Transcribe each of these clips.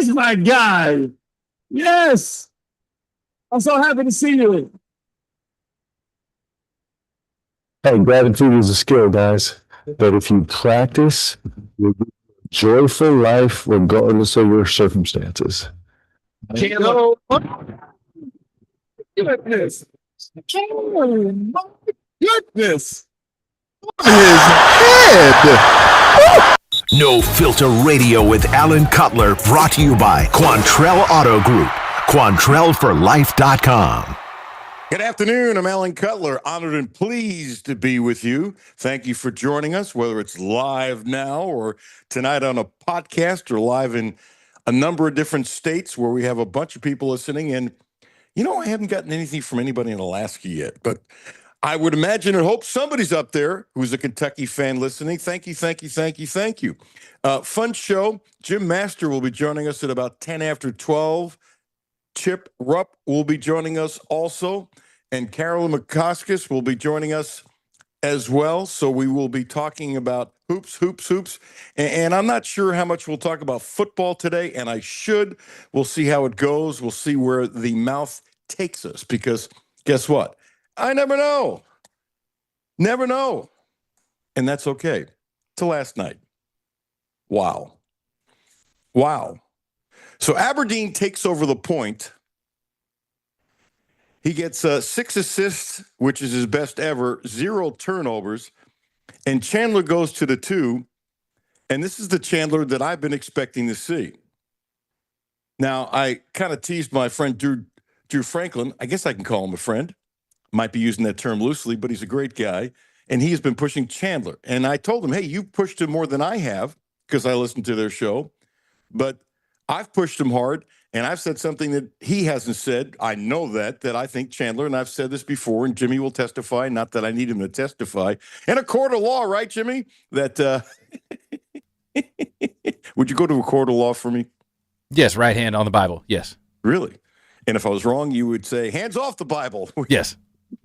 He's my guy. Yes. I'm so happy to see you. Hey, gratitude is a skill, guys. But if you practice, you'll get a joyful life regardless of your circumstances. Can't go. Goodness. Oh, my goodness. His head. No Filter Radio with Alan Cutler, brought to you by Quantrell Auto Group. QuantrellForLife.com. Good afternoon. I'm Alan Cutler. Honored and pleased to be with you. Thank you for joining us, whether it's live now or tonight on a podcast or live in a number of different states where we have a bunch of people listening. And, you know, I haven't gotten anything from anybody in Alaska yet, but I would imagine and hope somebody's up there who's a Kentucky fan listening. Thank you, thank you, thank you, thank you. Fun show. Jim Master will be joining us at about 10 after 12. Chip Rupp will be joining us also. And Carolyn McCoskis will be joining us as well. So we will be talking about hoops. And I'm not sure how much we'll talk about football today, and I should. We'll see how it goes. We'll see where the mouth takes us, because guess what? I never know. Never know. And that's okay. Till last night. Wow. So Aberdeen takes over the Point. He gets 6 assists, which is his best ever, 0 turnovers. And Chandler goes to the 2. And this is the Chandler that I've been expecting to see. Now, I kind of teased my friend Drew Franklin. I guess I can call him a friend. Might be using that term loosely, but he's a great guy. And he has been pushing Chandler. And I told him, hey, you pushed him more than I have, because I listened to their show. But I've pushed him hard. And I've said something that he hasn't said. I know that I think Chandler, and I've said this before, and Jimmy will testify, not that I need him to testify, in a court of law, right, Jimmy? That would you go to a court of law for me? Yes, right hand on the Bible, yes. Really? And if I was wrong, you would say, hands off the Bible. Yes.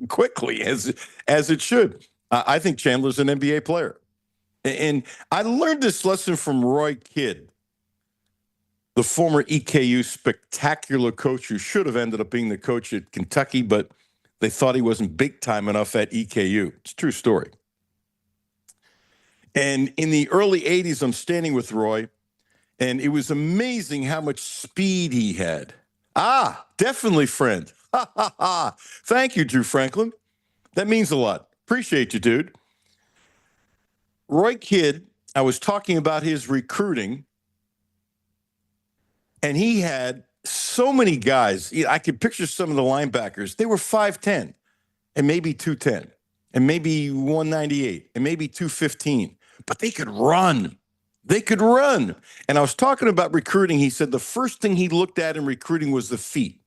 Quickly, as it should. I think Chandler's an NBA player. And I learned this lesson from Roy Kidd, the former EKU spectacular coach who should have ended up being the coach at Kentucky, but they thought he wasn't big time enough at EKU. It's a true story. And in the early 80s, I'm standing with Roy, and it was amazing how much speed he had. Ah, definitely, friend. Ha, ha, ha. Thank you, Drew Franklin. That means a lot. Appreciate you, dude. Roy Kidd, I was talking about his recruiting, and he had so many guys. I could picture some of the linebackers. They were 5'10", and maybe 210, and maybe 198, and maybe 215. But they could run. They could run. And I was talking about recruiting. He said the first thing he looked at in recruiting was the feet.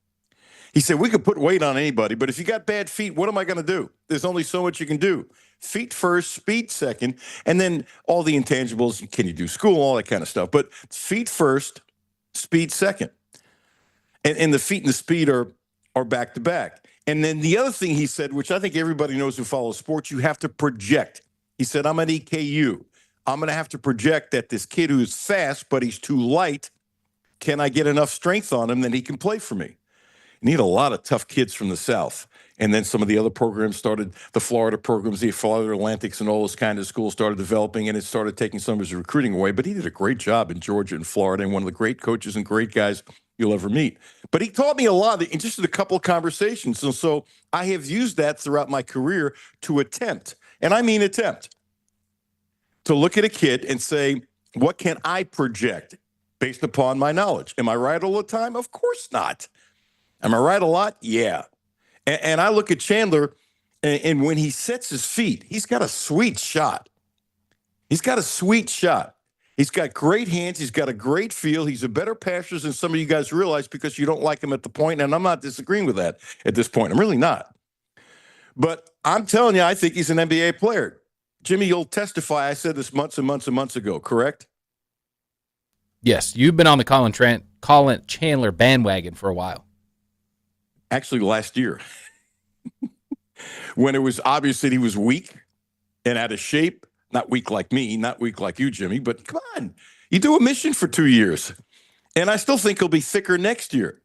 He said, we could put weight on anybody, but if you got bad feet, what am I going to do? There's only so much you can do. Feet first, speed second, and then all the intangibles. Can you do school? All that kind of stuff. But feet first, speed second. And the feet and the speed are back to back. And then the other thing he said, which I think everybody knows who follows sports, you have to project. He said, I'm at EKU. I'm going to have to project that this kid who's fast, but he's too light, can I get enough strength on him that he can play for me? You need a lot of tough kids from the South. And then some of the other programs started, the Florida programs, the Florida Atlantics and all those kind of schools started developing, and it started taking some of his recruiting away. But he did a great job in Georgia and Florida, and one of the great coaches and great guys you'll ever meet. But he taught me a lot in just a couple of conversations. And so I have used that throughout my career to attempt, and I mean attempt, to look at a kid and say, what can I project based upon my knowledge? Am I right all the time? Of course not. Am I right a lot? Yeah. And I look at Chandler, and when he sets his feet, he's got a sweet shot. He's got great hands. He's got a great feel. He's a better passer than some of you guys realize, because you don't like him at the point, and I'm not disagreeing with that at this point. I'm really not. But I'm telling you, I think he's an NBA player. Jimmy, you'll testify. I said this months and months and months ago, correct? Yes, you've been on the Colin Chandler bandwagon for a while. Actually, last year, when it was obvious that he was weak and out of shape, not weak like me, not weak like you, Jimmy, but come on, you do a mission for 2 years. And I still think he'll be thicker next year.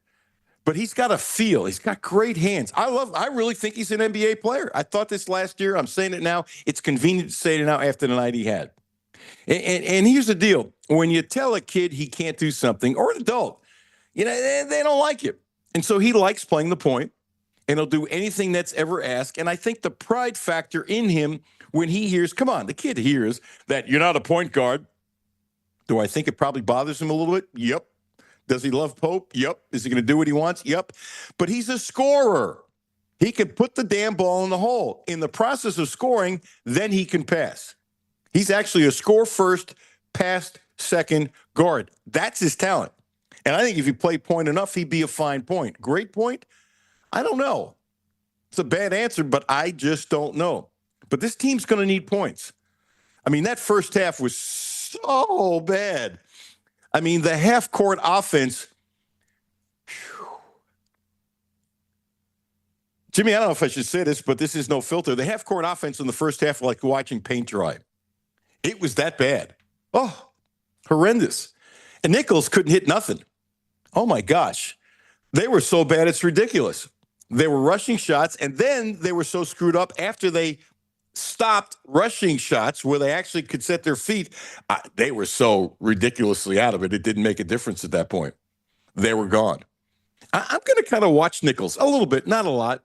But he's got a feel. He's got great hands. I really think he's an NBA player. I thought this last year. I'm saying it now. It's convenient to say it now after the night he had. And here's the deal. When you tell a kid he can't do something, or an adult, they don't like it. And so he likes playing the point, and he'll do anything that's ever asked. And I think the pride factor in him when he hears, come on, the kid hears that you're not a point guard. Do I think it probably bothers him a little bit? Yep. Does he love Pope? Yep. Is he going to do what he wants? Yep. But he's a scorer. He can put the damn ball in the hole. In the process of scoring, then he can pass. He's actually a score first, pass second guard. That's his talent. And I think if he played point enough, he'd be a fine point. Great point? I don't know. It's a bad answer, but I just don't know. But this team's going to need points. I mean, that first half was so bad. I mean, the half-court offense. Whew. Jimmy, I don't know if I should say this, but this is no filter. The half-court offense in the first half was like watching paint dry. It was that bad. Oh, horrendous. And Nichols couldn't hit nothing. Oh, my gosh. They were so bad, it's ridiculous. They were rushing shots, and then they were so screwed up after they stopped rushing shots where they actually could set their feet. They were so ridiculously out of it, it didn't make a difference at that point. They were gone. I'm going to kind of watch Nichols a little bit, not a lot,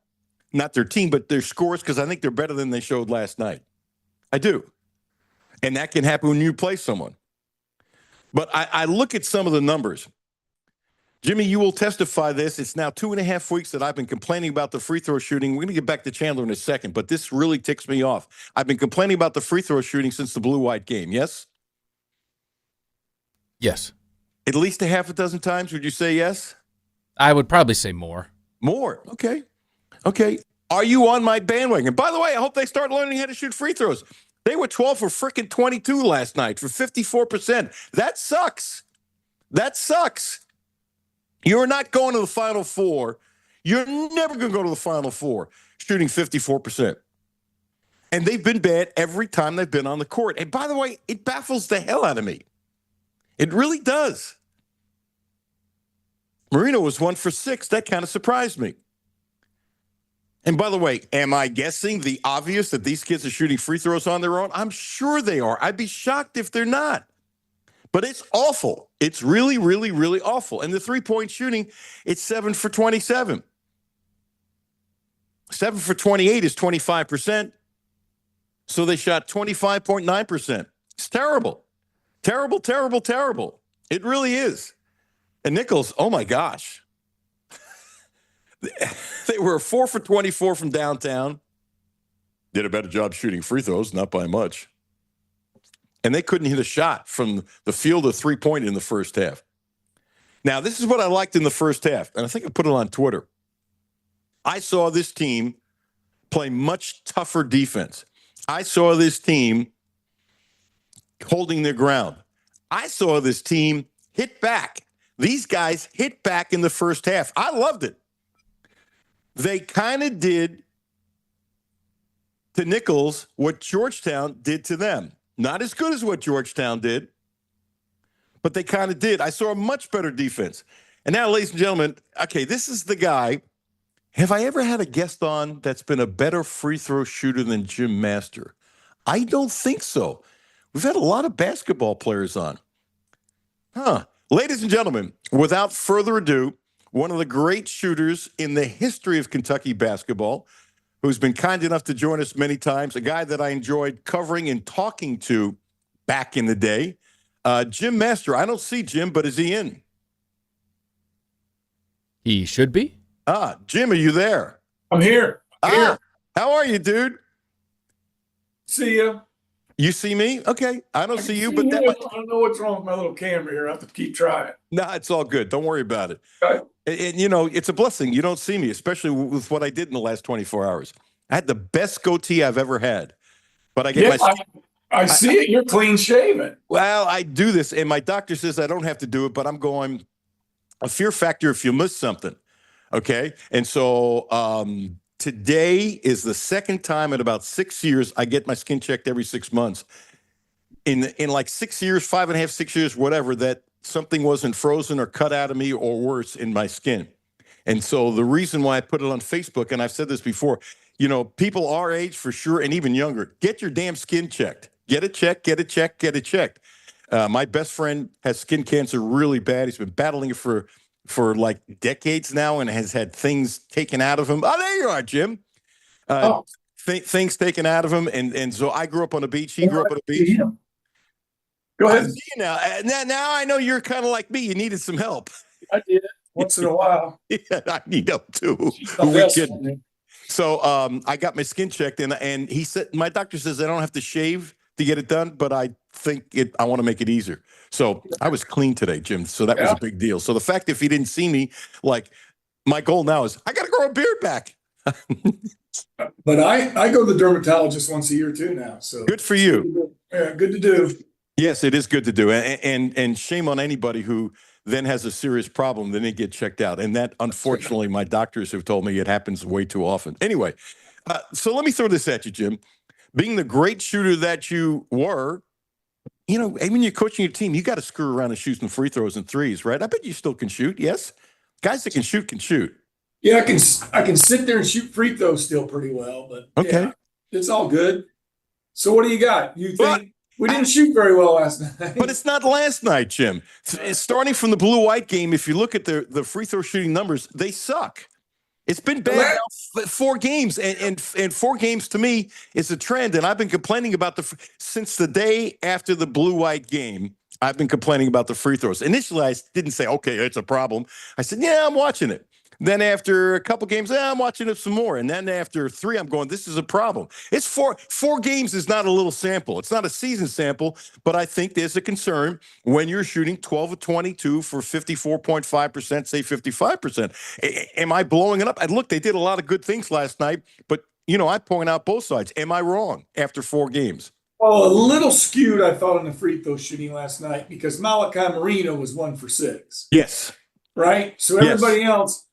not their team, but their scores, because I think they're better than they showed last night. I do. And that can happen when you play someone. But I look at some of the numbers. Jimmy, you will testify this. It's now 2.5 weeks that I've been complaining about the free throw shooting. We're going to get back to Chandler in a second, but this really ticks me off. I've been complaining about the free throw shooting since the blue-white game, yes? Yes. At least a half a dozen times, would you say yes? I would probably say more. More, okay. Okay. Are you on my bandwagon? By the way, I hope they start learning how to shoot free throws. They were 12 for freaking 22 last night for 54%. That sucks. That sucks. You're not going to the Final Four. You're never going to go to the Final Four shooting 54%. And they've been bad every time they've been on the court. And by the way, it baffles the hell out of me. It really does. Marino was 1 for 6. That kind of surprised me. And by the way, am I guessing the obvious that these kids are shooting free throws on their own? I'm sure they are. I'd be shocked if they're not. But it's awful. It's really, really, really awful. And the three-point shooting, it's 7 for 27. 7 for 28 is 25%. So they shot 25.9%. It's terrible. Terrible, terrible, terrible. It really is. And Nichols, oh my gosh. They were 4 for 24 from downtown. Did a better job shooting free throws, not by much. And they couldn't hit a shot from the field of three-point in the first half. Now, this is what I liked in the first half, and I think I put it on Twitter. I saw this team play much tougher defense. I saw this team holding their ground. I saw this team hit back. These guys hit back in the first half. I loved it. They kind of did to Nichols what Georgetown did to them. Not as good as what Georgetown did, but they kind of did. I saw a much better defense. And now, ladies and gentlemen, okay, this is the guy. Have I ever had a guest on that's been a better free throw shooter than Jim Master? I don't think so. We've had a lot of basketball players on. Ladies and gentlemen, without further ado, one of the great shooters in the history of Kentucky basketball, who's been kind enough to join us many times, a guy that I enjoyed covering and talking to back in the day, Jim Master. I don't see Jim, but is he in? He should be. Jim, are you there? I'm here. How are you, dude? See ya. You see me? Okay. I don't see you, but I don't know what's wrong with my little camera here. I have to keep trying. No, it's all good. Don't worry about it. Okay. And, you know, it's a blessing. You don't see me, especially with what I did in the last 24 hours. I had the best goatee I've ever had. But I get I see it. You're clean shaven. Well, I do this, and my doctor says I don't have to do it, but I'm going a fear factor if you miss something. Okay? And so today is the second time in about 6 years. I get my skin checked every 6 months. In like 6 years, 5.5, 6 years, whatever, that something wasn't frozen or cut out of me or worse in my skin. And so the reason why I put it on Facebook, and I've said this before, people our age for sure, and even younger, get your damn skin checked. Get it checked, get it checked, get it checked. My best friend has skin cancer really bad. He's been battling it for like decades now and has had things taken out of him. Oh, there you are, Jim. Things taken out of him. And so I grew up on the beach. He grew up on the beach. Go I ahead. see you now. Now I know you're kind of like me. You needed some help. I did it once in a while. Yeah, I need help too. So I got my skin checked, and he said, my doctor says I don't have to shave to get it done, but I think I want to make it easier. So I was clean today, Jim. So that was a big deal. So the fact if he didn't see me, like my goal now is I got to grow a beard back. But I go to the dermatologist once a year too now. So good for you. Yeah, good to do. Yes, it is good to do. And shame on anybody who then has a serious problem, then they get checked out. And that, unfortunately, my doctors have told me it happens way too often. Anyway, so let me throw this at you, Jim. Being the great shooter that you were, when you're coaching your team, you got to screw around and shoot some free throws and threes, right? I bet you still can shoot, yes? Guys that can shoot can shoot. Yeah, I can sit there and shoot free throws still pretty well, but okay, yeah, it's all good. So what do you got? You think we didn't shoot very well last night? But it's not last night, Jim. Starting from the blue-white game, if you look at the free throw shooting numbers, they suck. It's been bad now 4 games, and 4 games to me is a trend. And I've been complaining about since the day after the blue-white game. I've been complaining about the free throws. Initially, I didn't say, okay, it's a problem. I said, yeah, I'm watching it. Then after a couple games, I'm watching it some more. And then after 3, I'm going, this is a problem. It's 4 games is not a little sample. It's not a season sample, but I think there's a concern when you're shooting 12 of 22 for 54.5%, say 55%. Am I blowing it up? And look, they did a lot of good things last night, but, I point out both sides. Am I wrong after 4 games? Well, a little skewed, I thought, on the free throw shooting last night because Malachi Marino was 1 for 6. Yes. Right? So everybody else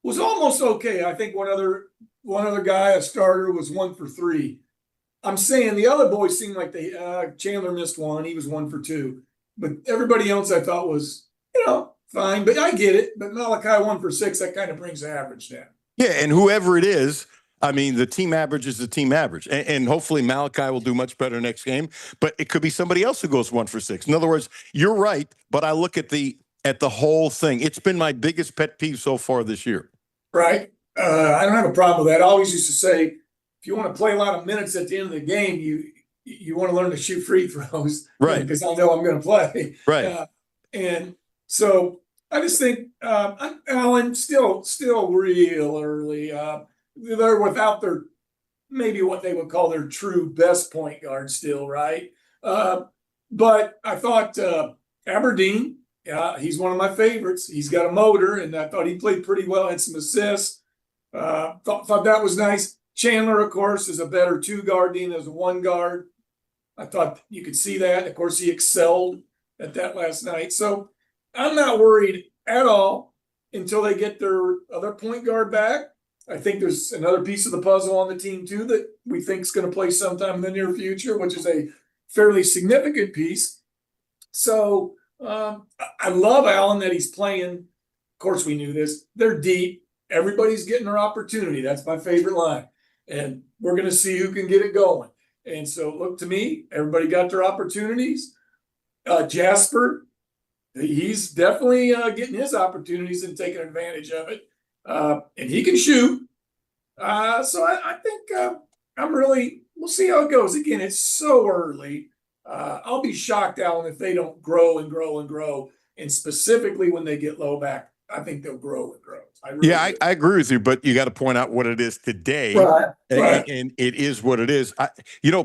was almost okay. I think one other guy, a starter, was 1 for 3. I'm saying the other boys seemed like Chandler missed 1. He was 1 for 2. But everybody else I thought was, fine. But I get it. But Malachi 1 for 6, that kind of brings the average down. Yeah, and whoever it is, I mean, the team average is the team average. And hopefully Malachi will do much better next game. But it could be somebody else who goes 1 for 6. In other words, you're right, but I look at the whole thing. It's been my biggest pet peeve so far this year. Right. I don't have a problem with that. I always used to say, if you want to play a lot of minutes at the end of the game, you want to learn to shoot free throws, right? Because I know I'm going to play, right? And so I just think Allen still real early. They're without their maybe what they would call their true best point guard still, right? But I thought Aberdeen. Yeah, he's one of my favorites. He's got a motor, and I thought he played pretty well, had some assists. Thought that was nice. Chandler, of course, is a better 2 guard than as a 1 guard. I thought you could see that. Of course, he excelled at that last night. So I'm not worried at all until they get their other point guard back. I think there's another piece of the puzzle on the team, too, that we think is going to play sometime in the near future, which is a fairly significant piece. So I love Allen that he's playing. Of course, we knew this. They're deep. Everybody's getting their opportunity. That's my favorite line. And we're going to see who can get it going. And so, look, to me, everybody got their opportunities. Jasper, he's definitely getting his opportunities and taking advantage of it. And he can shoot. So I think we'll see how it goes. Again, it's so early. I'll be shocked, Alan, if they don't grow and grow and grow. And specifically when they get low back, I think they'll grow and grow. I agree with you, but you got to point out what it is today. Right. And it is what it is.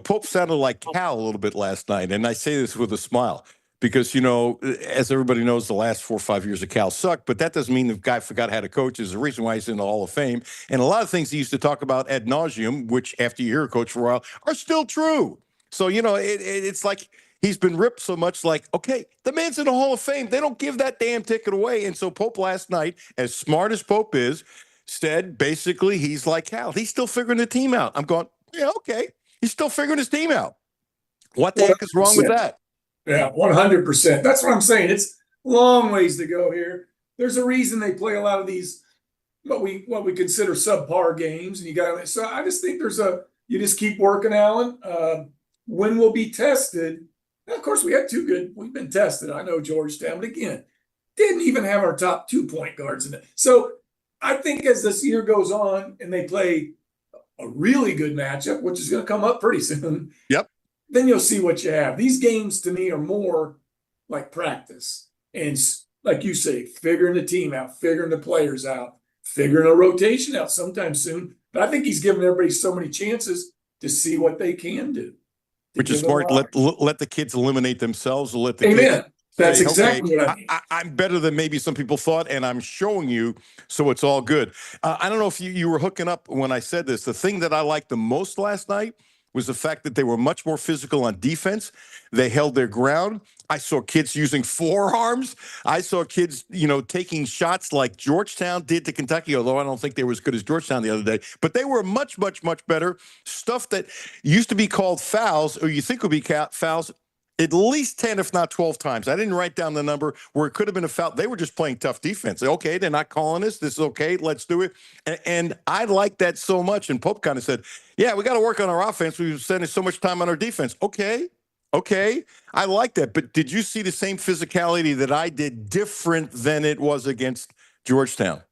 Pope sounded like Cal a little bit last night. And I say this with a smile because, as everybody knows, the last 4 or 5 years of Cal sucked. But that doesn't mean the guy forgot how to coach. There's a reason why he's in the Hall of Fame. And a lot of things he used to talk about ad nauseum, which after you hear a coach for a while, are still true. So, it's like he's been ripped so much like, okay, the man's in the Hall of Fame. They don't give that damn ticket away. And so Pope last night, as smart as Pope is, said basically he's like Cal. He's still figuring the team out. I'm going, yeah, okay. He's still figuring his team out. What the heck is wrong with that? Yeah, 100%. That's what I'm saying. long ways to go here. There's a reason they play a lot of these what we consider subpar games, and you got so I just think you just keep working, Alan. When we'll be tested. And of course, we've been tested. I know Georgetown, but again, didn't even have our top 2 point guards in it. So I think as this year goes on and they play a really good matchup, which is going to come up pretty soon. Yep. Then you'll see what you have. These games to me are more like practice. And like you say, figuring the team out, figuring the players out, figuring a rotation out sometime soon. But I think he's giving everybody so many chances to see what they can do. Which is smart. Let the kids eliminate themselves. Let the Amen. kids That's say, exactly okay, what I mean. I'm better than maybe some people thought, and I'm showing you, so it's all good. I don't know if you were hooking up when I said this. The thing that I liked the most last night was the fact that they were much more physical on defense. They held their ground. I saw kids using forearms. I saw kids, taking shots like Georgetown did to Kentucky, although I don't think they were as good as Georgetown the other day. But they were much, much, much better. Stuff that used to be called fouls, or you think would be fouls, at least 10, if not 12 times. I didn't write down the number where it could have been a foul. They were just playing tough defense. Okay, they're not calling this. This is okay. Let's do it. And I like that so much. And Pope kind of said, yeah, we got to work on our offense. We've been spending so much time on our defense. Okay. I like that. But did you see the same physicality that I did, different than it was against Georgetown?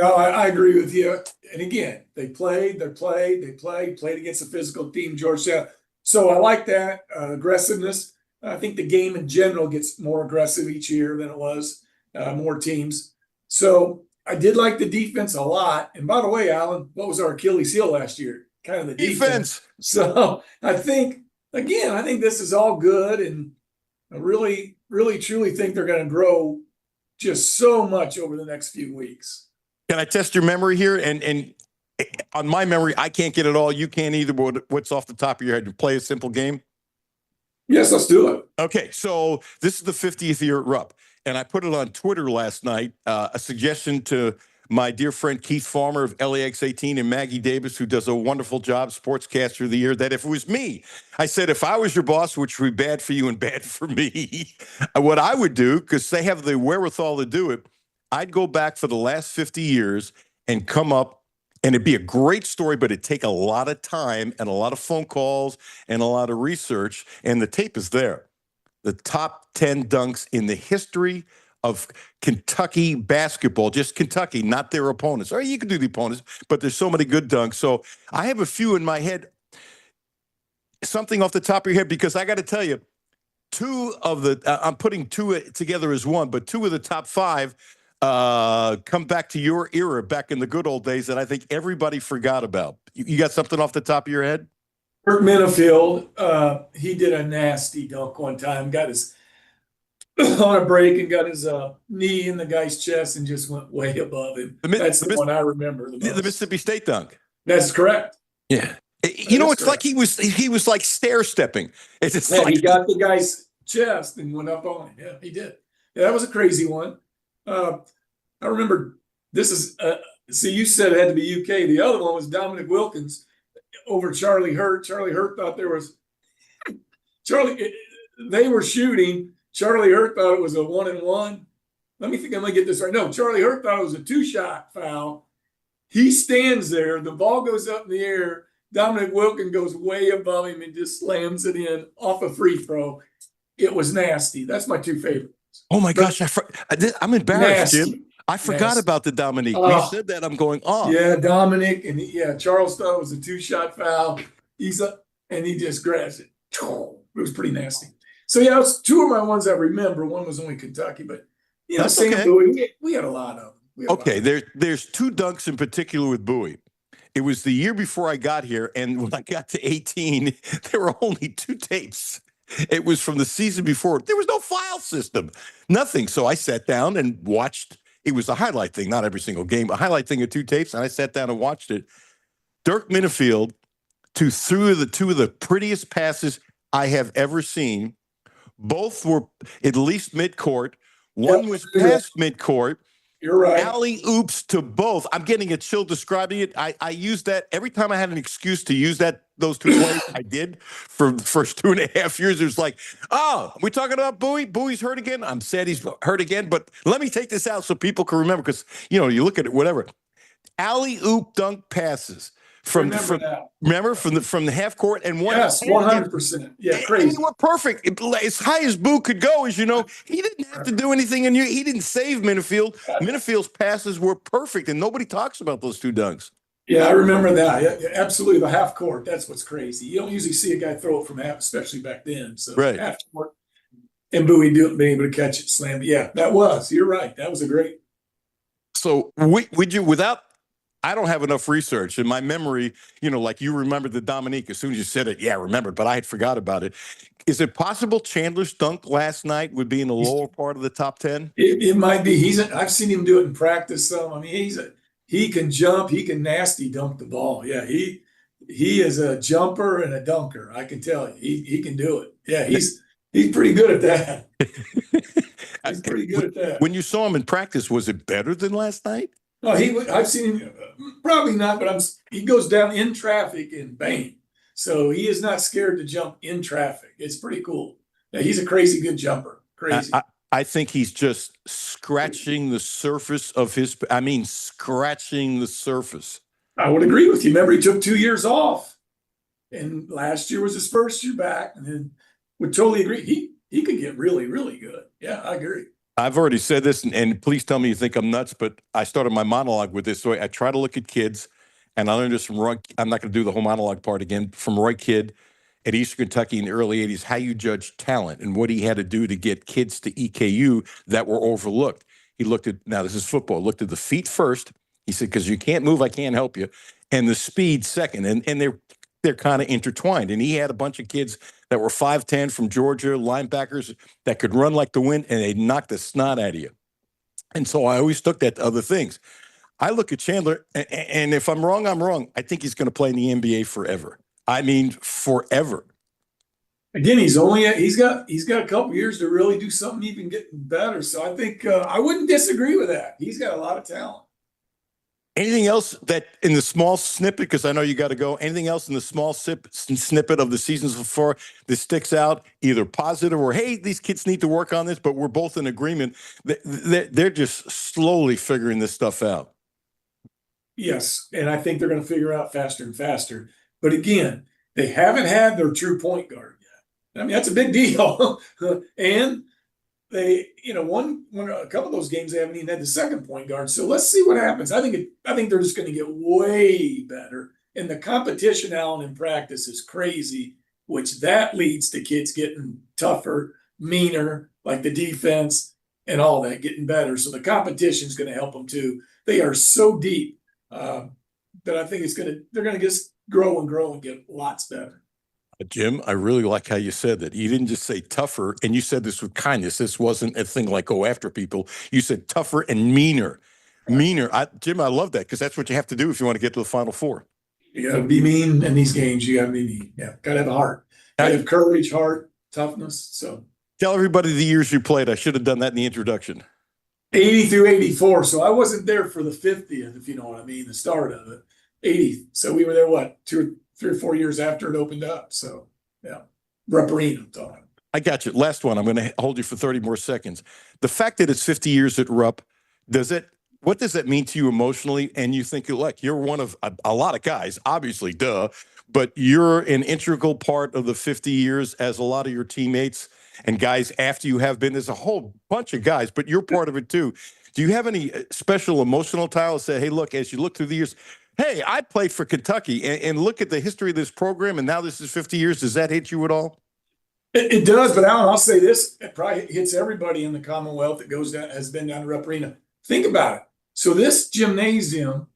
No, I agree with you. And again, they played against a physical team, Georgetown. So I like that aggressiveness. I think the game in general gets more aggressive each year than it was, more teams. So I did like the defense a lot. And by the way, Alan, what was our Achilles heel last year? Kind of the defense. So I think this is all good. And I really, really, truly think they're going to grow just so much over the next few weeks. Can I test your memory here? And on my memory, I can't get it all. You can't either. But what's off the top of your head? To play a simple game? Yes, let's do it. Okay, so this is the 50th year at Rupp, and I put it on Twitter last night, a suggestion to my dear friend Keith Farmer of LAX 18 and Maggie Davis, who does a wonderful job, Sportscaster of the Year, that if it was me, I said, if I was your boss, which would be bad for you and bad for me, what I would do, because they have the wherewithal to do it, I'd go back for the last 50 years and come up. And it'd be a great story, but it'd take a lot of time and a lot of phone calls and a lot of research. And the tape is there. The top 10 dunks in the history of Kentucky basketball, just Kentucky, not their opponents. Or you can do the opponents, but there's so many good dunks. So I have a few in my head. Something off the top of your head, because I got to tell you, I'm putting two together as one, but two of the top five come back to your era back in the good old days that I think everybody forgot about. You got something off the top of your head? Kirk Minifield, he did a nasty dunk one time, got his on a break and got his knee in the guy's chest and just went way above him. That's the one I remember the most. The Mississippi State dunk. That's correct. Yeah. It's like he was like stair stepping. It's like he got the guy's chest and went up on him. Yeah, he did. Yeah, that was a crazy one. I remember this is see, you said it had to be UK. The other one was Dominic Wilkins over Charlie Hurt. Charlie Hurt thought they were shooting. Charlie Hurt thought it was a 1-and-1. Let me think, I'm gonna get this right. No, Charlie Hurt thought it was a 2-shot foul. He stands there, the ball goes up in the air. Dominic Wilkins goes way above him and just slams it in off a free throw. It was nasty. That's my two favorites. Oh my gosh, I'm embarrassed, Nasty. Jim. I forgot about the Dominique. Oh. You said that, I'm going, oh. Yeah, Dominic, and Charles thought it was a 2-shot foul. He's up, and he just grabs it. It was pretty nasty. So yeah, it was two of my ones I remember. One was only Kentucky, but Sam okay. Bowie, we had a lot of them. Okay, there's two dunks in particular with Bowie. It was the year before I got here, and when I got to 18, there were only 2 tapes. It was from the season before. There was no file system, nothing. So I sat down and watched. It was a highlight thing, not every single game, a highlight thing of 2 tapes, and I sat down and watched it. Dirk Minifield threw the two of the prettiest passes I have ever seen. Both were at least midcourt. One was past midcourt. You're right. Alley oops to both. I'm getting a chill describing it. I use that every time I had an excuse to use those two plays. I did for the first 2.5 years. It was like, oh, we talking about Bowie? Bowie's hurt again. I'm sad he's hurt again, but let me take this out so people can remember because you look at it, whatever. Alley oop dunk passes from from the half court and one. Yes, 100%. Yeah, crazy. And they were perfect. As high as Boo could go, as you know, he didn't have to do anything, and he didn't save Minifield. Minifield's passes were perfect, and nobody talks about those two dunks. Yeah, I remember that. Yeah, absolutely, the half court. That's what's crazy. You don't usually see a guy throw it from half, especially back then. So right. Half court, and Bowie being able to catch it, slam. Yeah, that was. You're right. That was a great. So would you without? I don't have enough research in my memory, like you remembered the Dominique as soon as you said it. Yeah, I remembered, but I had forgot about it. Is it possible Chandler's dunk last night would be in the lower part of the top 10? It might be. I've seen him do it in practice. So I mean, he can jump. He can nasty dunk the ball. Yeah, he is a jumper and a dunker. I can tell you, he can do it. Yeah, he's pretty good at that. He's pretty good at that. When you saw him in practice, was it better than last night? No, I've seen him, probably not, but he goes down in traffic and bang. So he is not scared to jump in traffic. It's pretty cool. Yeah, he's a crazy good jumper. Crazy. I think he's just scratching the surface of scratching the surface. I would agree with you. Remember, he took 2 years off, and last year was his first year back, and then would totally agree. He could get really, really good. Yeah, I agree. I've already said this, and please tell me you think I'm nuts, but I started my monologue with this. So I try to look at kids, and I learned this from Roy. I'm not going to do the whole monologue part again. From Roy Kidd at Eastern Kentucky in the early 80s, how you judge talent and what he had to do to get kids to EKU that were overlooked. He looked at, now this is football, looked at the feet first. He said, because you can't move, I can't help you. And the speed second. And they're kind of intertwined. And he had a bunch of kids that were 5'10" from Georgia, linebackers that could run like the wind, and they'd knock the snot out of you. And so I always took that to other things. I look at Chandler, and if I'm wrong, I'm wrong. I think he's going to play in the NBA forever. I mean, forever. Again, he's got a couple years to really do something even getting better. So I think I wouldn't disagree with that. He's got a lot of talent. Anything else that in the small snippet, because I know you got to go, anything else in the small snippet of the seasons before that sticks out, either positive or, hey, these kids need to work on this, but we're both in agreement that they're just slowly figuring this stuff out. Yes, and I think they're going to figure out faster and faster. But again, they haven't had their true point guard yet. I mean, that's a big deal. And they, a couple of those games they haven't even had the second point guard. So let's see what happens. I think they're just going to get way better. And the competition, Alan, in practice is crazy, which that leads to kids getting tougher, meaner, like the defense and all that, getting better. So the competition is going to help them too. They are so deep that I think they're going to just grow and get lots better. Jim, I really like how you said that. You didn't just say tougher, and you said this with kindness. This wasn't a thing like go after people. You said tougher and meaner. Meaner. Jim, I love that because that's what you have to do if you want to get to the Final Four. You got to be mean in these games. You got to be mean. Yeah, got to have a heart. Got to have courage, heart, toughness. So tell everybody the years you played. I should have done that in the introduction. 80 through 84. So I wasn't there for the 50th, if you know what I mean, the start of it. 80. So we were there, 3 or 4 years after it opened up. So, yeah, Rupp Arena, I'm talking. I got you. Last one. I'm going to hold you for 30 more seconds. The fact that it's 50 years at Rupp, what does that mean to you emotionally? And you think, look, you're one of a lot of guys, obviously, but you're an integral part of the 50 years as a lot of your teammates and guys after you have been. There's a whole bunch of guys, but you're part of it too. Do you have any special emotional tie to say, hey, look, as you look through the years, hey, I played for Kentucky and look at the history of this program, and now this is 50 years. Does that hit you at all? It does, but Alan, I'll say this: it probably hits everybody in the Commonwealth that has been down to Rupp Arena. Think about it. So this gymnasium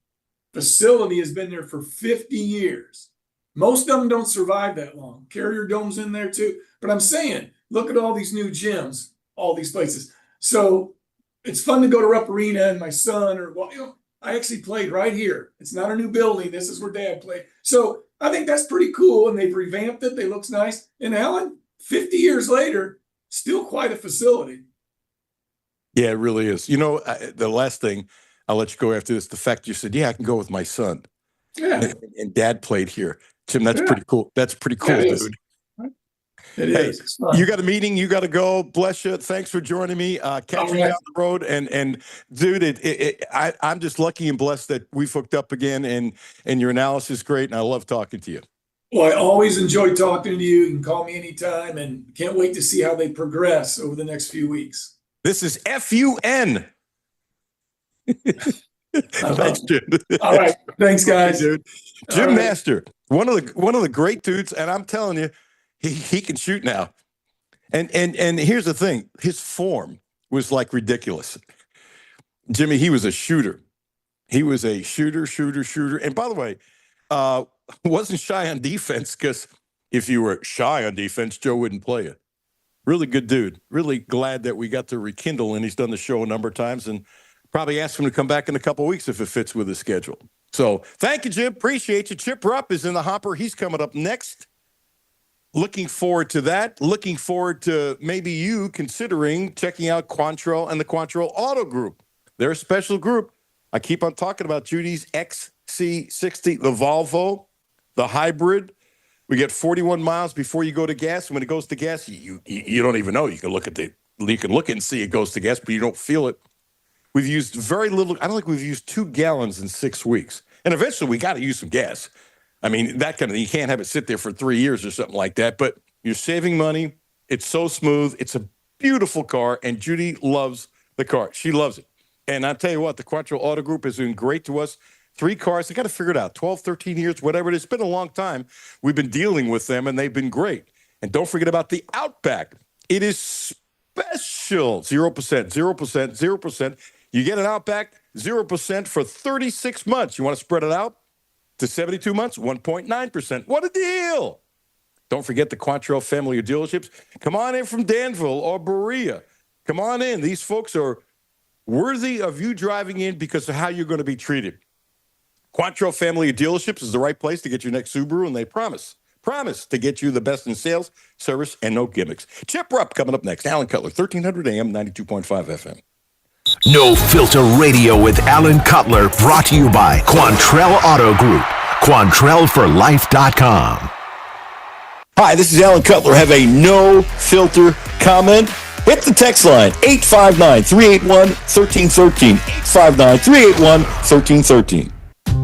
facility has been there for 50 years. Most of them don't survive that long. Carrier Dome's in there too. But I'm saying, look at all these new gyms, all these places. So it's fun to go to Rupp Arena, and my son I actually played right here. It's not a new building. This is where Dad played. So I think that's pretty cool. And they've revamped it. It looks nice. And Alan, 50 years later, still quite a facility. Yeah, it really is. You know, the last thing, I'll let you go after this. The fact you said, yeah, I can go with my son. Yeah, And dad played here. Tim, that's Yeah. pretty cool. That's pretty cool, it is. dude. It Hey, is. It's fun. you got a meeting. You got to go. Bless you. Thanks for joining me. Catch All you right. down the road. And dude, I'm just lucky and blessed that we've hooked up again. And your analysis is great. And I love talking to you. Well, I always enjoy talking to you. You can call me anytime, and can't wait to see how they progress over the next few weeks. This is FUN. Thanks, Jim. All right. Thanks, guys. Dude. All Jim right. Master, one of the great dudes, and I'm telling you, he can shoot now. And here's the thing, his form was like ridiculous. Jimmy, he was a shooter. He was a shooter. And by the way, wasn't shy on defense, because if you were shy on defense, Joe wouldn't play you. Really good dude. Really glad that we got to rekindle, and he's done the show a number of times, and probably ask him to come back in a couple of weeks if it fits with his schedule. So thank you, Jim. Appreciate you. Chip Rupp is in the hopper. He's coming up next. Looking forward to that. Looking forward to maybe you considering checking out Quantrell and the Quantrell Auto Group. They're a special group. I keep on talking about Judy's XC60, the Volvo, the hybrid. We get 41 miles before you go to gas. And when it goes to gas, you don't even know. You can look and see it goes to gas, but you don't feel it. We've used very little. I don't think we've used 2 gallons in 6 weeks. And eventually we got to use some gas. I mean, that kind of, you can't have it sit there for 3 years or something like that, but you're saving money. It's so smooth. It's a beautiful car, and Judy loves the car. She loves it. And I'll tell you what, the Quantrell Auto Group has been great to us. 3 cars. They got to figure it out. 12, 13 years, whatever it is. It's been a long time. We've been dealing with them, and they've been great. And don't forget about the Outback. It is special. 0%, 0%, 0%. You get an Outback, 0% for 36 months. You want to spread it out to 72 months, 1.9%. What a deal. Don't forget the Quantrell family of dealerships. Come on in from Danville or Berea. Come on in. These folks are worthy of you driving in because of how you're going to be treated. Quantrell family of dealerships is the right place to get your next Subaru, and they promise to get you the best in sales, service, and no gimmicks. Chip Rupp coming up next. Alan Cutler, 1300 AM, 92.5 FM. No Filter Radio with Alan Cutler, brought to you by Quantrell Auto Group. QuantrellForLife.com. Hi, this is Alan Cutler. Have a no filter comment? Hit the text line, 859-381-1313. 859-381-1313.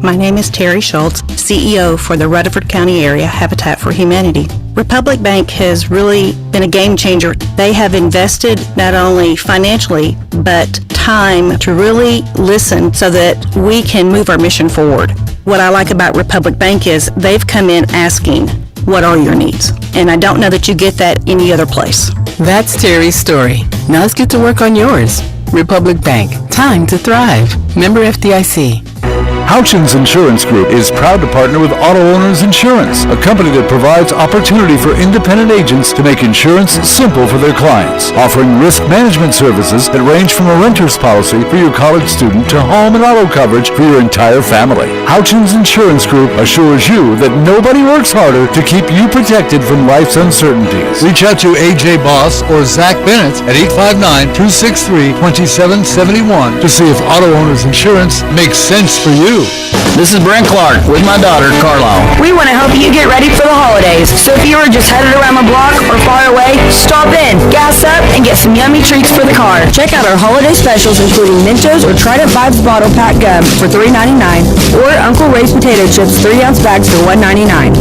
My name is Terry Schultz, CEO for the Rutherford County Area Habitat for Humanity. Republic Bank has really been a game changer. They have invested not only financially, but time to really listen so that we can move our mission forward. What I like about Republic Bank is they've come in asking, what are your needs? And I don't know that you get that any other place. That's Terry's story. Now let's get to work on yours. Republic Bank. Time to thrive. Member FDIC. Houchins Insurance Group is proud to partner with Auto Owners Insurance, a company that provides opportunity for independent agents to make insurance simple for their clients, offering risk management services that range from a renter's policy for your college student to home and auto coverage for your entire family. Houchins Insurance Group assures you that nobody works harder to keep you protected from life's uncertainties. Reach out to AJ Boss or Zach Bennett at 859-263-2771 to see if Auto Owners Insurance makes sense for you. This is Brent Clark with my daughter, Carlisle. We want to help you get ready for the holidays. So if you are just headed around the block or far away, stop in, gas up, and get some yummy treats for the car. Check out our holiday specials, including Mentos or Trident Vibes bottle pack gum for $3.99 or Uncle Ray's potato chips 3-ounce bags for $1.99.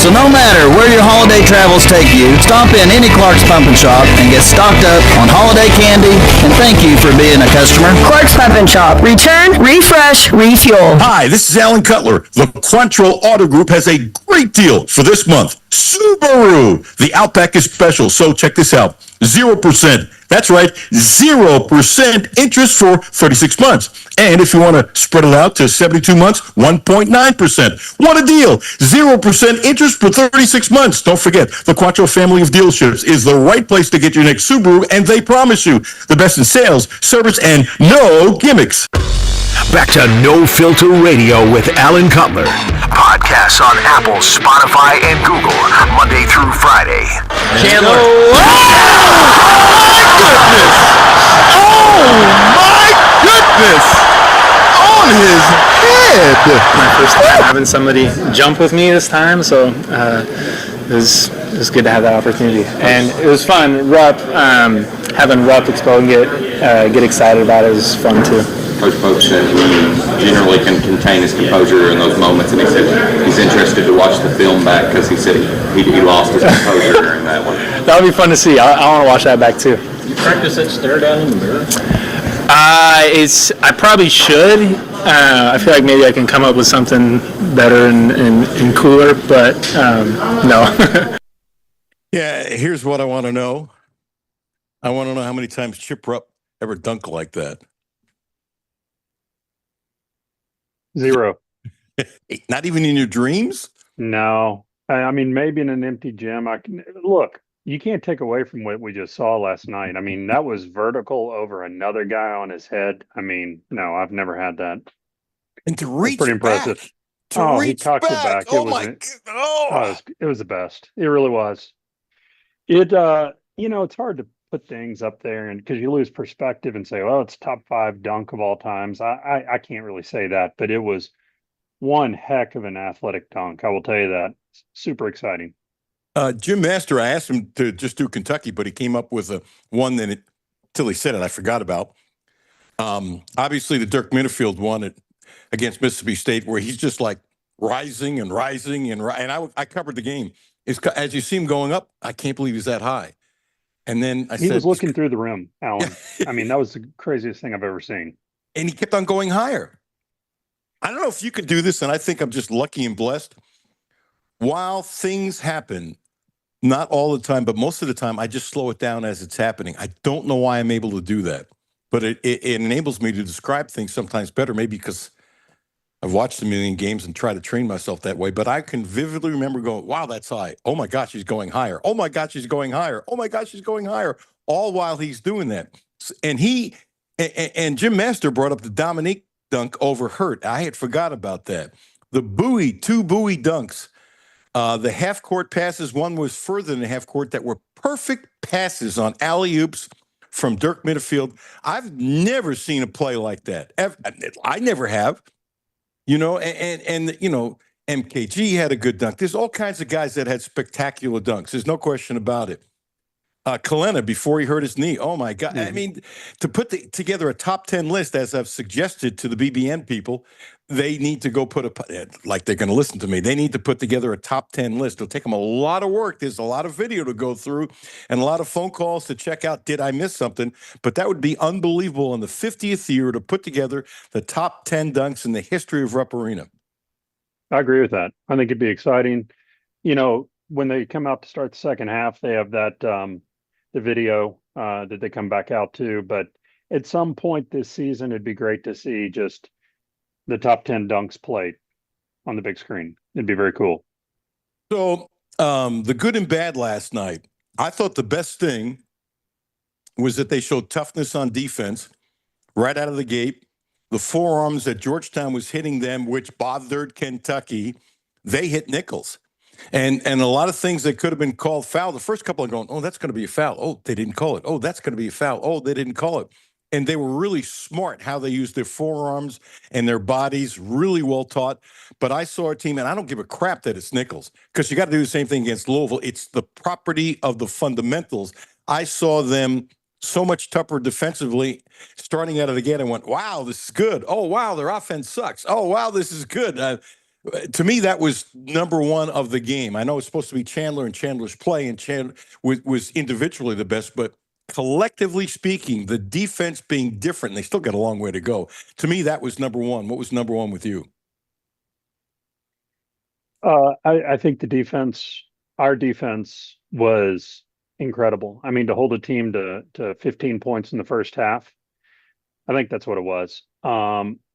So no matter where your holiday travels take you, stop in any Clark's Pump and Shop and get stocked up on holiday candy, and thank you for being a customer. Clark's Pump and Shop. Return, refresh, refuel. Hi, this is Alan Cutler. The Quantrell Auto Group has a great deal for this month. Subaru. The Outback is special, so check this out. 0%. That's right, 0% interest for 36 months. And if you want to spread it out to 72 months, 1.9%. What a deal. 0% interest for 36 months. Don't forget, the Quantrell family of dealerships is the right place to get your next Subaru, and they promise you the best in sales, service, and no gimmicks. Back to No Filter Radio with Alan Cutler. Podcasts on Apple, Spotify, and Google, Monday through Friday. Chandler. Oh, my goodness! On his head! My first time having somebody jump with me this time, so it was good to have that opportunity, and it was fun. Having Rupp Expo and get excited about it was fun too. Coach Pope said he generally can contain his composure in those moments, and he said he's interested to watch the film back because he said he lost his composure during that one. That'll be fun to see. I want to watch that back too. You practice that stare down in the mirror? I probably should. I feel like maybe I can come up with something better and cooler, but no. Yeah, here's what I want to know. I want to know how many times Chip Rupp ever dunked like that. 0. Not even in your dreams? No. I mean, maybe in an empty gym. Look, you can't take away from what we just saw last night. I mean, that was vertical over another guy on his head. I mean, no, I've never had that. And to reach pretty back. impressive. He cocked it back. Oh, my God. It was the best. It really was. It's hard to put things up there and because you lose perspective and say, well, it's top 5 dunk of all times. I can't really say that, but it was one heck of an athletic dunk. I will tell you that. Super exciting. Jim Master, I asked him to just do Kentucky, but he came up with one that till he said it, I forgot about. Obviously the Dirk Minifield one against Mississippi State, where he's just like rising and I covered the game. As you see him going up, I can't believe he's that high. And then he was looking through the rim, Alan. I mean, that was the craziest thing I've ever seen. And he kept on going higher. I don't know if you could do this, and I think I'm just lucky and blessed. While things happen, not all the time, but most of the time, I just slow it down as it's happening. I don't know why I'm able to do that, but it enables me to describe things sometimes better, maybe because I've watched a million games and try to train myself that way, but I can vividly remember going, wow, that's high. Oh my gosh, he's going higher. Oh my gosh, he's going higher. Oh my gosh, he's going higher. All while he's doing that. And Jim Master brought up the Dominique dunk over Hurt. I had forgot about that. The two buoy dunks, the half court passes, one was further than the half court that were perfect passes on alley-oops from Dirk Minifield. I've never seen a play like that. I never have. MKG had a good dunk. There's all kinds of guys that had spectacular dunks. There's no question about it. Kalena, before he hurt his knee. Oh, my God. Mm-hmm. I mean, to put together a top 10 list, as I've suggested to the BBN people, they need to go like they're going to listen to me. They need to put together a top 10 list. It'll take them a lot of work. There's a lot of video to go through and a lot of phone calls to check out, did I miss something? But that would be unbelievable in the 50th year to put together the top 10 dunks in the history of Rupp Arena. I agree with that. I think it'd be exciting. When they come out to start the second half, they have that the video that they come back out to. But at some point this season, it'd be great to see just the top 10 dunks played on the big screen. It'd be very cool. So the good and bad last night, I thought the best thing was that they showed toughness on defense right out of the gate. The forearms that Georgetown was hitting them, which bothered Kentucky, they hit Nichols. And a lot of things that could have been called foul. The first couple are going, oh, that's going to be a foul. Oh, they didn't call it. Oh, that's going to be a foul. Oh, they didn't call it. And they were really smart how they used their forearms and their bodies, really well taught. But I saw a team, and I don't give a crap that it's Nichols, because you got to do the same thing against Louisville. It's the property of the fundamentals. I saw them so much tougher defensively starting out of the gate. I went, wow, this is good. Oh, wow, their offense sucks. Oh, wow, this is good. To me, that was number one of the game. I know it's supposed to be Chandler and Chandler's play, and Chandler was individually the best, but collectively speaking, the defense being different, and they still got a long way to go. To me, that was number one. What was number one with you? I think our defense was incredible. I mean, to hold a team to 15 points in the first half, I think that's what it was.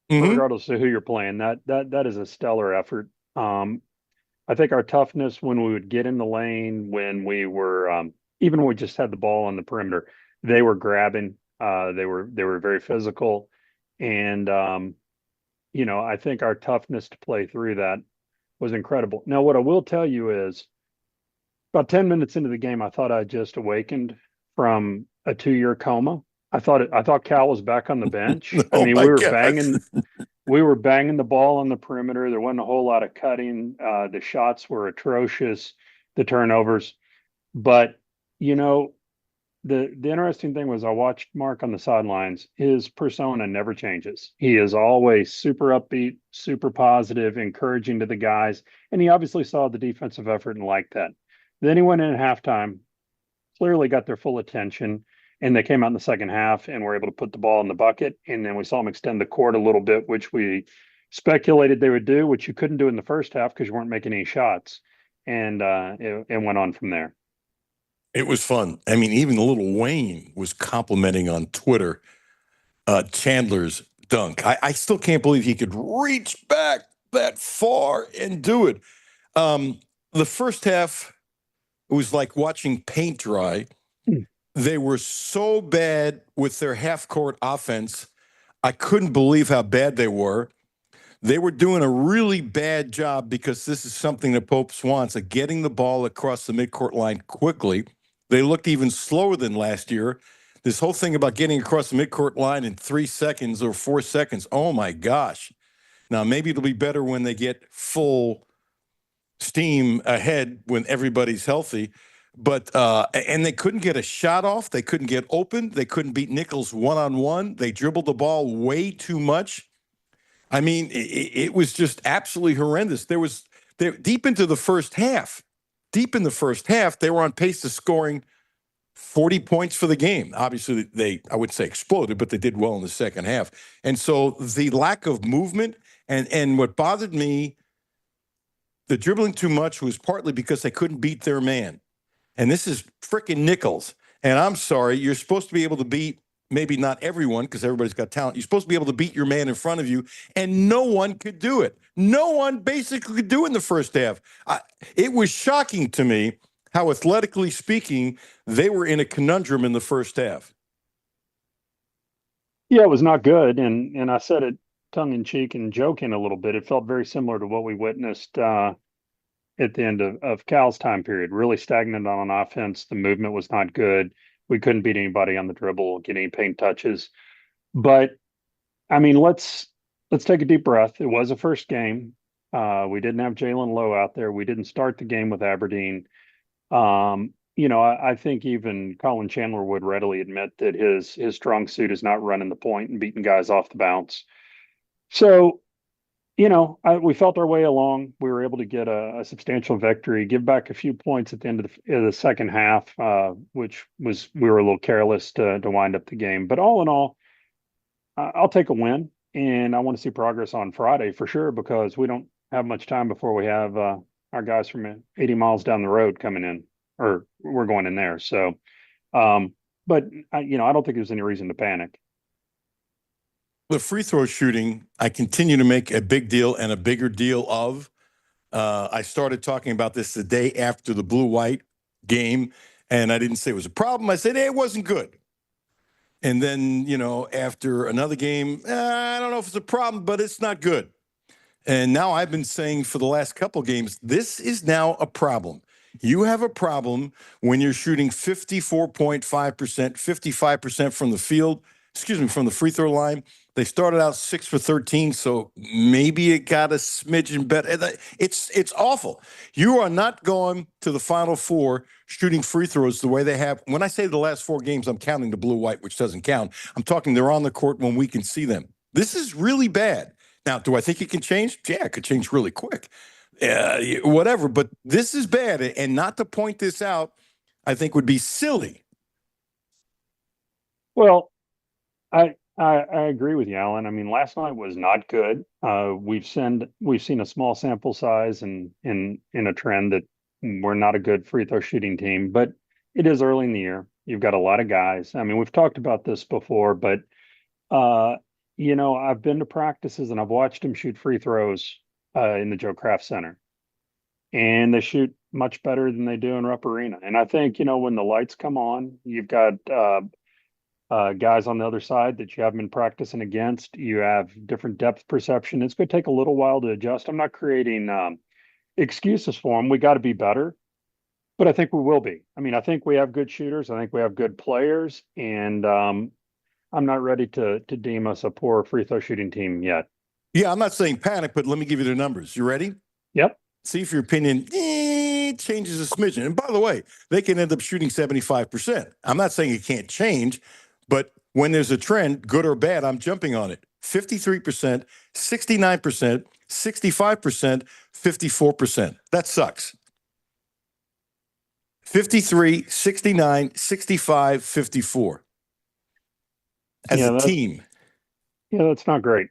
Regardless of who you're playing, that is a stellar effort. I think our toughness when we would get in the lane, when we were even when we just had the ball on the perimeter, they were grabbing. They were very physical, and I think our toughness to play through that was incredible. Now, what I will tell you is, about 10 minutes into the game, I thought I just awakened from a 2-year coma. I thought Cal was back on the bench. I Oh mean, my God. we were banging the ball on the perimeter. There wasn't a whole lot of cutting. The shots were atrocious, the turnovers. But, you know, the interesting thing was I watched Mark on the sidelines. His persona never changes. He is always super upbeat, super positive, encouraging to the guys. And he obviously saw the defensive effort and liked that. Then he went in at halftime, clearly got their full attention. And they came out in the second half and were able to put the ball in the bucket. And then we saw them extend the court a little bit, which we speculated they would do, which you couldn't do in the first half because you weren't making any shots. And it went on from there. It was fun. I mean, even little Wayne was complimenting on Twitter Chandler's dunk. I still can't believe he could reach back that far and do it. The first half, it was like watching paint dry. They were so bad with their half court offense. I couldn't believe how bad they were. They were doing a really bad job because this is something that Popes wants, of getting the ball across the midcourt line quickly. They looked even slower than last year. This whole thing about getting across the midcourt line in 3 seconds or 4 seconds, oh my gosh. Now, maybe it'll be better when they get full steam ahead when everybody's healthy. But and they couldn't get a shot off. They couldn't get open. They couldn't beat Nichols one-on-one. They dribbled the ball way too much. I mean, it was just absolutely horrendous. They deep into the first half. Deep in the first half, they were on pace to scoring 40 points for the game. Obviously, I wouldn't say exploded, but they did well in the second half. And so the lack of movement and what bothered me, the dribbling too much was partly because they couldn't beat their man. And this is frickin' Nichols. And I'm sorry, you're supposed to be able to beat maybe not everyone because everybody's got talent. You're supposed to be able to beat your man in front of you, and no one could do it. No one basically could do it in the first half. It was shocking to me how, athletically speaking, they were in a conundrum in the first half. Yeah, it was not good. And I said it tongue in cheek and joking a little bit. It felt very similar to what we witnessed at the end of Cal's time period. Really stagnant on offense. The movement was not good. We couldn't beat anybody on the dribble, get any paint touches. But I mean, let's take a deep breath. It was a first game. We didn't have Jalen Lowe out there. We didn't start the game with Aberdeen. I think even Colin Chandler would readily admit that his strong suit is not running the point and beating guys off the bounce. So, we felt our way along. We were able to get a substantial victory, give back a few points at the end of the second half, which was we were a little careless to wind up the game. But all in all, I'll take a win, and I want to see progress on Friday for sure because we don't have much time before we have our guys from 80 miles down the road coming in, or we're going in there. So, but I don't think there's any reason to panic. The free throw shooting, I continue to make a big deal and a bigger deal of. I started talking about this the day after the blue-white game, and I didn't say it was a problem. I said, hey, it wasn't good. And then, after another game, I don't know if it's a problem, but it's not good. And now I've been saying for the last couple games, this is now a problem. You have a problem when you're shooting 54.5%, 55% from the field, from the free throw line. They started out 6 for 13, so maybe it got a smidgen better. It's awful. You are not going to the Final Four shooting free throws the way they have. When I say the last 4 games, I'm counting the blue-white, which doesn't count. I'm talking they're on the court when we can see them. This is really bad. Now, do I think it can change? Yeah, it could change really quick. Whatever, but this is bad. And not to point this out, I think would be silly. Well, I agree with you, Alan. I mean, last night was not good. We've seen a small sample size and in a trend that we're not a good free throw shooting team, but it is early in the year. You've got a lot of guys. I mean, we've talked about this before, but I've been to practices and I've watched them shoot free throws in the Joe Kraft Center, and they shoot much better than they do in Rupp Arena. And I think when the lights come on, you've got guys on the other side that you haven't been practicing against. You have different depth perception. It's going to take a little while to adjust. I'm not creating excuses for them. We got to be better, but I think we will be. I mean, I think we have good shooters. I think we have good players, and I'm not ready to deem us a poor free throw shooting team yet. Yeah, I'm not saying panic, but let me give you the numbers. You ready? Yep. See if your opinion changes a smidgen. And by the way, they can end up shooting 75%. I'm not saying it can't change, but when there's a trend, good or bad, I'm jumping on it. 53%, 69%, 65%, 54%. That sucks. 53, 69, 65, 54. As a team. Yeah, that's not great.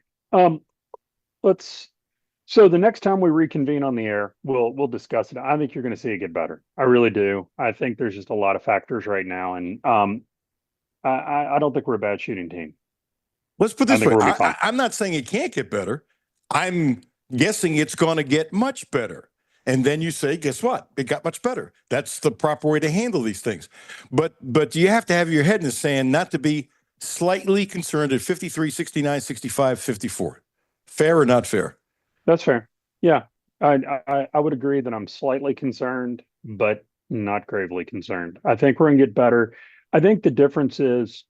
So the next time we reconvene on the air, we'll discuss it. I think you're going to see it get better. I really do. I think there's just a lot of factors right now, and I don't think we're a bad shooting team. Let's put it this way. We'll be fine. I'm not saying it can't get better. I'm guessing it's going to get much better. And then you say, guess what? It got much better. That's the proper way to handle these things. But you have to have your head in the sand not to be slightly concerned at 53, 69, 65, 54. Fair or not fair? That's fair. Yeah, I would agree that I'm slightly concerned, but not gravely concerned. I think we're going to get better. I think the difference is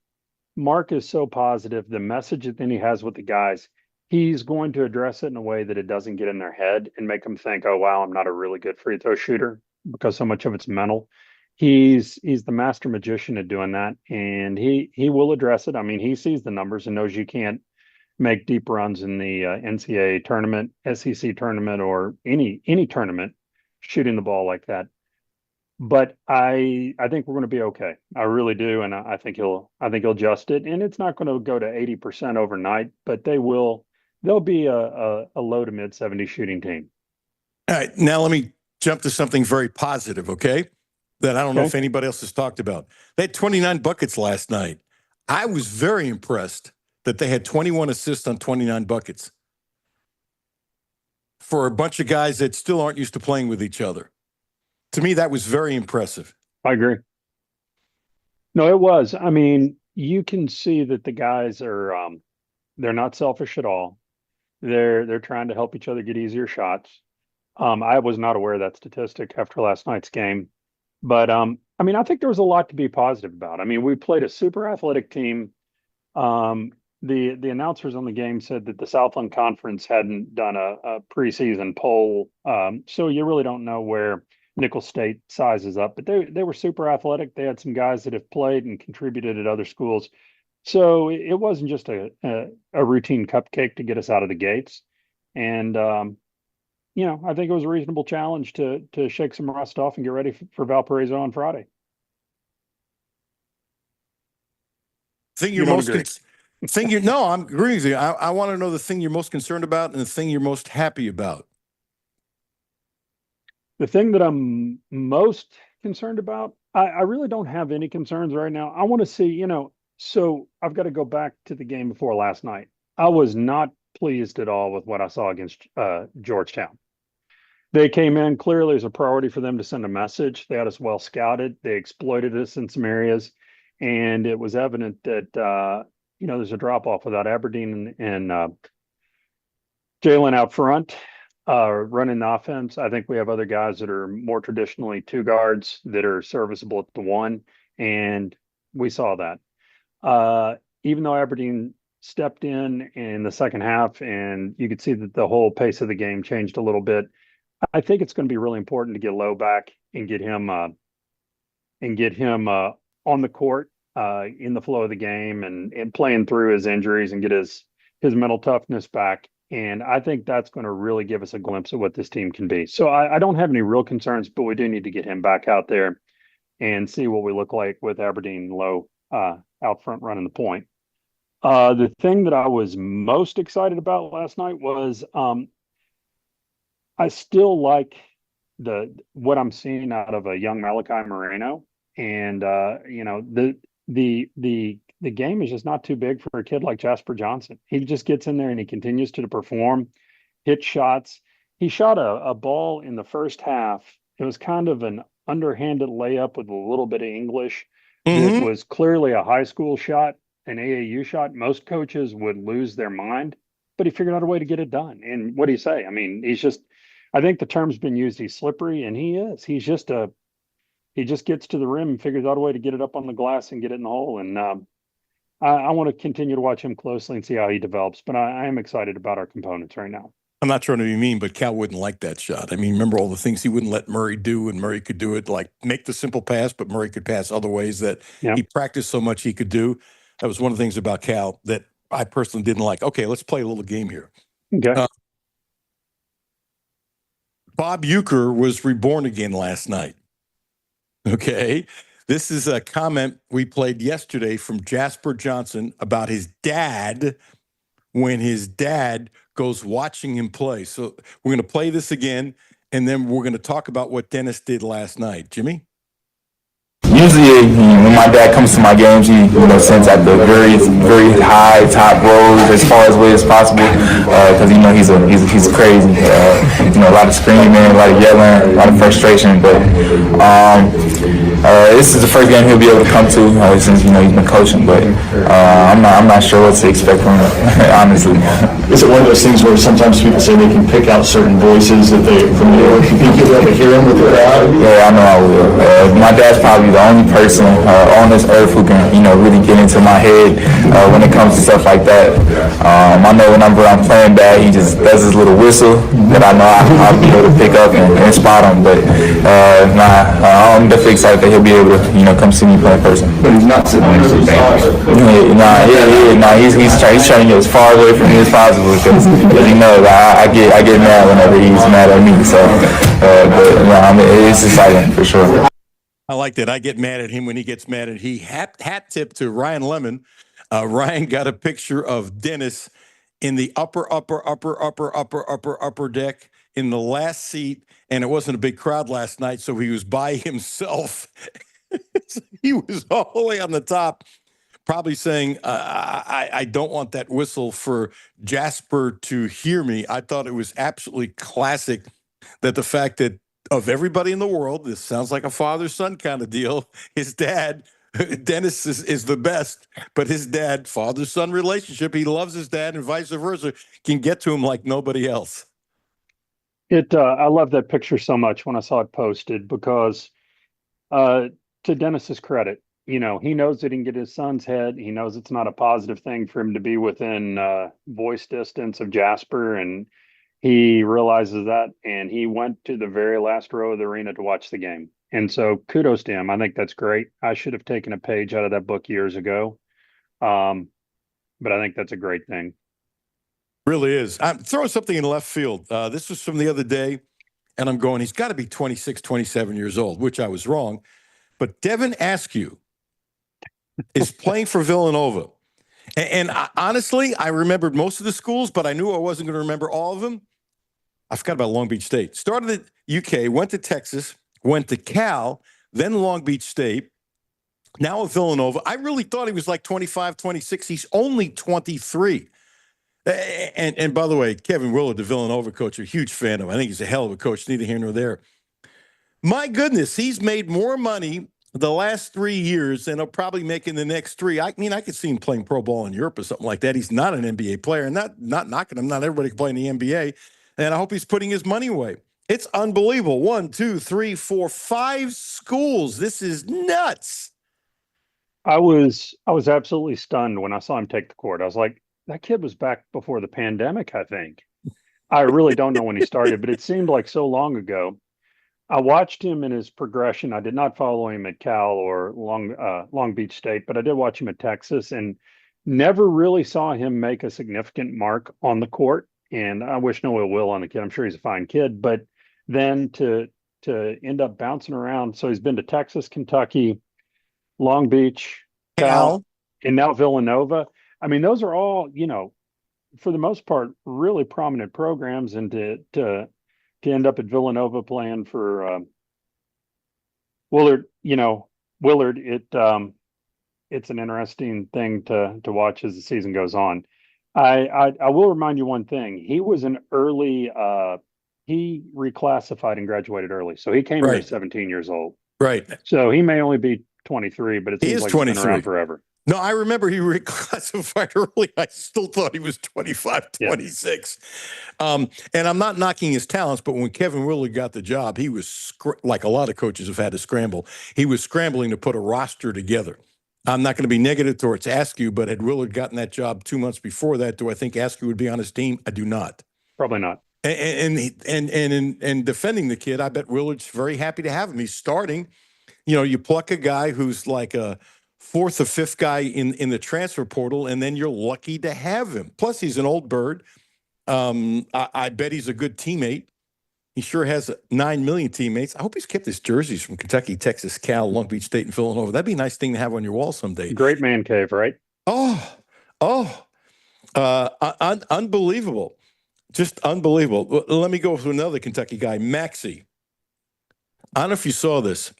Mark is so positive. The message that then he has with the guys, he's going to address it in a way that it doesn't get in their head and make them think, oh, wow, I'm not a really good free throw shooter, because so much of it's mental. He's the master magician at doing that, and he will address it. I mean, he sees the numbers and knows you can't make deep runs in the NCAA tournament, SEC tournament, or any tournament shooting the ball like that. But I think we're going to be okay. I really do, and I think he'll adjust it, and it's not going to go to 80% overnight, but they'll be a low to mid 70 shooting team. All right, now let me jump to something very positive, okay? That I don't know if anybody else has talked about. They had 29 buckets last night. I was very impressed that they had 21 assists on 29 buckets for a bunch of guys that still aren't used to playing with each other. To me, that was very impressive. I agree. No, it was. I mean, you can see that the guys are they're not selfish at all. They're trying to help each other get easier shots. I was not aware of that statistic after last night's game. But I mean, I think there was a lot to be positive about. I mean, we played a super athletic team. The announcers on the game said that the Southland Conference hadn't done a preseason poll, so you really don't know where Nicholls State sizes up. But they were super athletic. They had some guys that have played and contributed at other schools, so it wasn't just a routine cupcake to get us out of the gates. And I think it was a reasonable challenge to shake some rust off and get ready for Valparaiso on Friday. I'm agreeing with you. I want to know the thing you're most concerned about and the thing you're most happy about. The thing that I'm most concerned about, I really don't have any concerns right now. I want to see, so I've got to go back to the game before last night. I was not pleased at all with what I saw against Georgetown. They came in clearly as a priority for them to send a message. They had us well scouted. They exploited us in some areas. And it was evident that, there's a drop off without Aberdeen and Jalen out front running the offense. I think we have other guys that are more traditionally two guards that are serviceable at the one. And we saw that. Even though Aberdeen stepped in the second half, and you could see that the whole pace of the game changed a little bit, I think it's going to be really important to get Lowe back and get him on the court in the flow of the game and playing through his injuries and get his mental toughness back. And I think that's going to really give us a glimpse of what this team can be. So I don't have any real concerns, but we do need to get him back out there and see what we look like with Aberdeen Lowe out front running the point. The thing that I was most excited about last night was I still like what I'm seeing out of a young Malachi Moreno, and the game is just not too big for a kid like Jasper Johnson. He just gets in there and he continues to perform, hit shots. He shot a ball in the first half. It was kind of an underhanded layup with a little bit of English. It was clearly a high school shot, an AAU shot. Most coaches would lose their mind, but he figured out a way to get it done. And what do you say? I mean, I think the term's been used, he's slippery, and he is. He just gets to the rim and figures out a way to get it up on the glass and get it in the hole. And I want to continue to watch him closely and see how he develops. But I am excited about our components right now. I'm not trying to be mean, but Cal wouldn't like that shot. I mean, remember all the things he wouldn't let Murray do, and Murray could do it, like make the simple pass, but Murray could pass other ways that he practiced so much he could do. That was one of the things about Cal that I personally didn't like. Okay, let's play a little game here. Okay. Bob Euchre was reborn again last night. Okay. This is a comment we played yesterday from Jasper Johnson about his dad when his dad goes watching him play. So we're going to play this again, and then we're going to talk about what Dennis did last night. Jimmy? Usually, when my dad comes to my games, he sends out the very, very high top rows as far away as possible, because he's crazy. A lot of screaming, a lot of yelling, a lot of frustration. But this is the first game he'll be able to come to since he's been coaching. But I'm not sure what to expect from him, honestly. Is it one of those things where sometimes people say they can pick out certain voices that they from the you think you'll be able to hear them with the crowd? Yeah, I know I will. My dad's probably the only person on this earth who can really get into my head when it comes to stuff like that. I know whenever I'm playing bad, he just does his little whistle that I know I'll be able to pick up and spot him. But I'm definitely excited that he'll be able to come see me play in person. But he's not sitting next to He's trying to get as far away from me as possible because he knows I get mad whenever he's mad at me. So, it's exciting for sure. I like that. I get mad at him when he gets mad at he. Hat tip to Ryan Lemon. Ryan got a picture of Dennis in the upper deck in the last seat, and it wasn't a big crowd last night, so he was by himself. He was all the way on the top, probably saying, I don't want that whistle for Jasper to hear me. I thought it was absolutely classic that the fact that of everybody in the world, this sounds like a father-son kind of deal. His dad, Dennis, is the best, but his dad, father-son relationship, he loves his dad and vice versa, can get to him like nobody else. I love that picture so much when I saw it posted because to Dennis's credit, he knows that he can get his son's head. He knows it's not a positive thing for him to be within voice distance of Jasper, and he realizes that, and he went to the very last row of the arena to watch the game. And so kudos to him. I think that's great. I should have taken a page out of that book years ago. But I think that's a great thing. Really is. I'm throwing something in left field. This was from the other day, and I'm going, he's got to be 26, 27 years old, which I was wrong. But Devin Askew is playing for Villanova. And honestly, I remembered most of the schools, but I knew I wasn't going to remember all of them. I forgot about Long Beach State. Started at UK, went to Texas, went to Cal, then Long Beach State, now at Villanova. I really thought he was like 25, 26. He's only 23. And by the way, Kevin Willard, the Villanova coach, a huge fan of him. I think he's a hell of a coach, neither here nor there. My goodness, he's made more money the last 3 years than he'll probably make in the next 3. I mean, I could see him playing pro ball in Europe or something like that. He's not an NBA player, and not knocking him. Not everybody can play in the NBA. And I hope he's putting his money away. It's unbelievable. 1, 2, 3, 4, 5 schools. This is nuts. I was absolutely stunned when I saw him take the court. I was like, that kid was back before the pandemic, I think. I really don't know when he started, but it seemed like so long ago. I watched him in his progression. I did not follow him at Cal or Long Beach State, but I did watch him at Texas and never really saw him make a significant mark on the court. And I wish no ill will on the kid. I'm sure he's a fine kid, but then to end up bouncing around. So he's been to Texas, Kentucky, Long Beach, Cal, and now Villanova. I mean, those are all, for the most part, really prominent programs. And to end up at Villanova playing for Willard, it's an interesting thing to watch as the season goes on. I will remind you one thing. He was an early, he reclassified and graduated early. So he came in at 17 years old. Right. So he may only be 23, but it seems like he's been around forever. No, I remember he reclassified early. I still thought he was 25, 26. And I'm not knocking his talents, but when Kevin Willard got the job, he was, like a lot of coaches have had to scramble, he was scrambling to put a roster together. I'm not going to be negative towards Askew, but had Willard gotten that job 2 months before that, do I think Askew would be on his team? I do not. Probably not. And defending the kid, I bet Willard's very happy to have him. He's starting. You know, you pluck a guy who's like a fourth or fifth guy in the transfer portal, and then you're lucky to have him. Plus, he's an old bird. I bet he's a good teammate. He sure has 9 million teammates. I hope he's kept his jerseys from Kentucky, Texas, Cal, Long Beach State, and Villanova. That'd be a nice thing to have on your wall someday. Great man cave, right? Unbelievable. Just unbelievable. Let me go to another Kentucky guy, Maxey. I don't know if you saw this.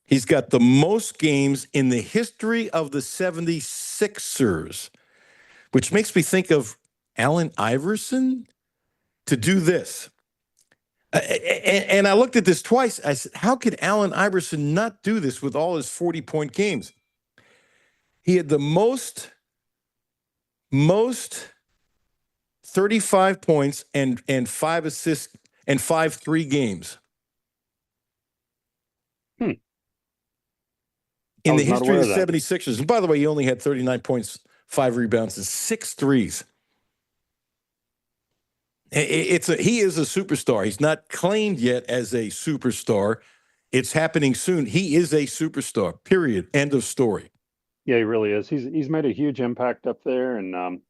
He's got the most games in the history of the 76ers, which makes me think of Allen Iverson to do this. And I looked at this twice. I said, how could Allen Iverson not do this with all his 40-point games? He had the most 35 points and 5 assists and 5 3 games. In the history of the 76ers. And by the way, he only had 39 points, 5 rebounds, and 6 threes. He is a superstar. He's not claimed yet as a superstar. It's happening soon. He is a superstar, period. End of story. Yeah, he really is. He's made a huge impact up there, and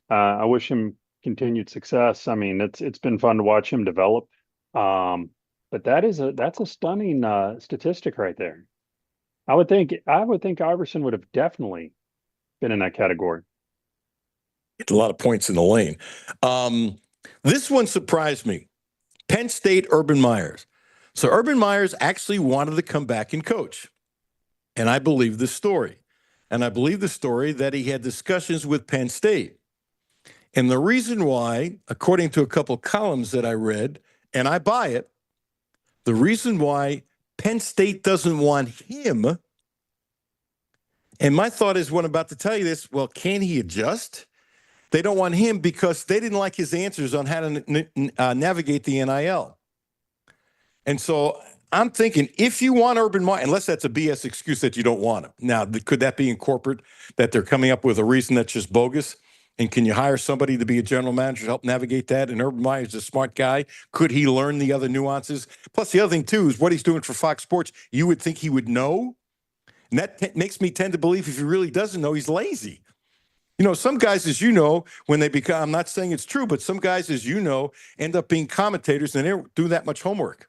I wish him continued success. I mean, it's been fun to watch him develop. But that's a stunning statistic right there. I would think Iverson would have definitely been in that category. It's a lot of points in the lane. This one surprised me. Penn State, Urban Meyers. So Urban Meyers actually wanted to come back and coach. And I believe the story. And I believe the story that he had discussions with Penn State. And the reason why, according to a couple columns that I read, and I buy it, the reason why Penn State doesn't want him, and my thought is when I'm about to tell you this, well, can he adjust? They don't want him because they didn't like his answers on how to navigate the NIL. And so I'm thinking, if you want Urban Meyer, unless that's a BS excuse that you don't want him. Now, could that be in corporate, that they're coming up with a reason that's just bogus? And can you hire somebody to be a general manager to help navigate that? And Urban Meyer is a smart guy. Could he learn the other nuances? Plus, the other thing, too, is what he's doing for Fox Sports. You would think he would know. And that makes me tend to believe if he really doesn't know, he's lazy. You know, some guys, as you know, when they become, I'm not saying it's true, but some guys, as you know, end up being commentators and they don't do that much homework.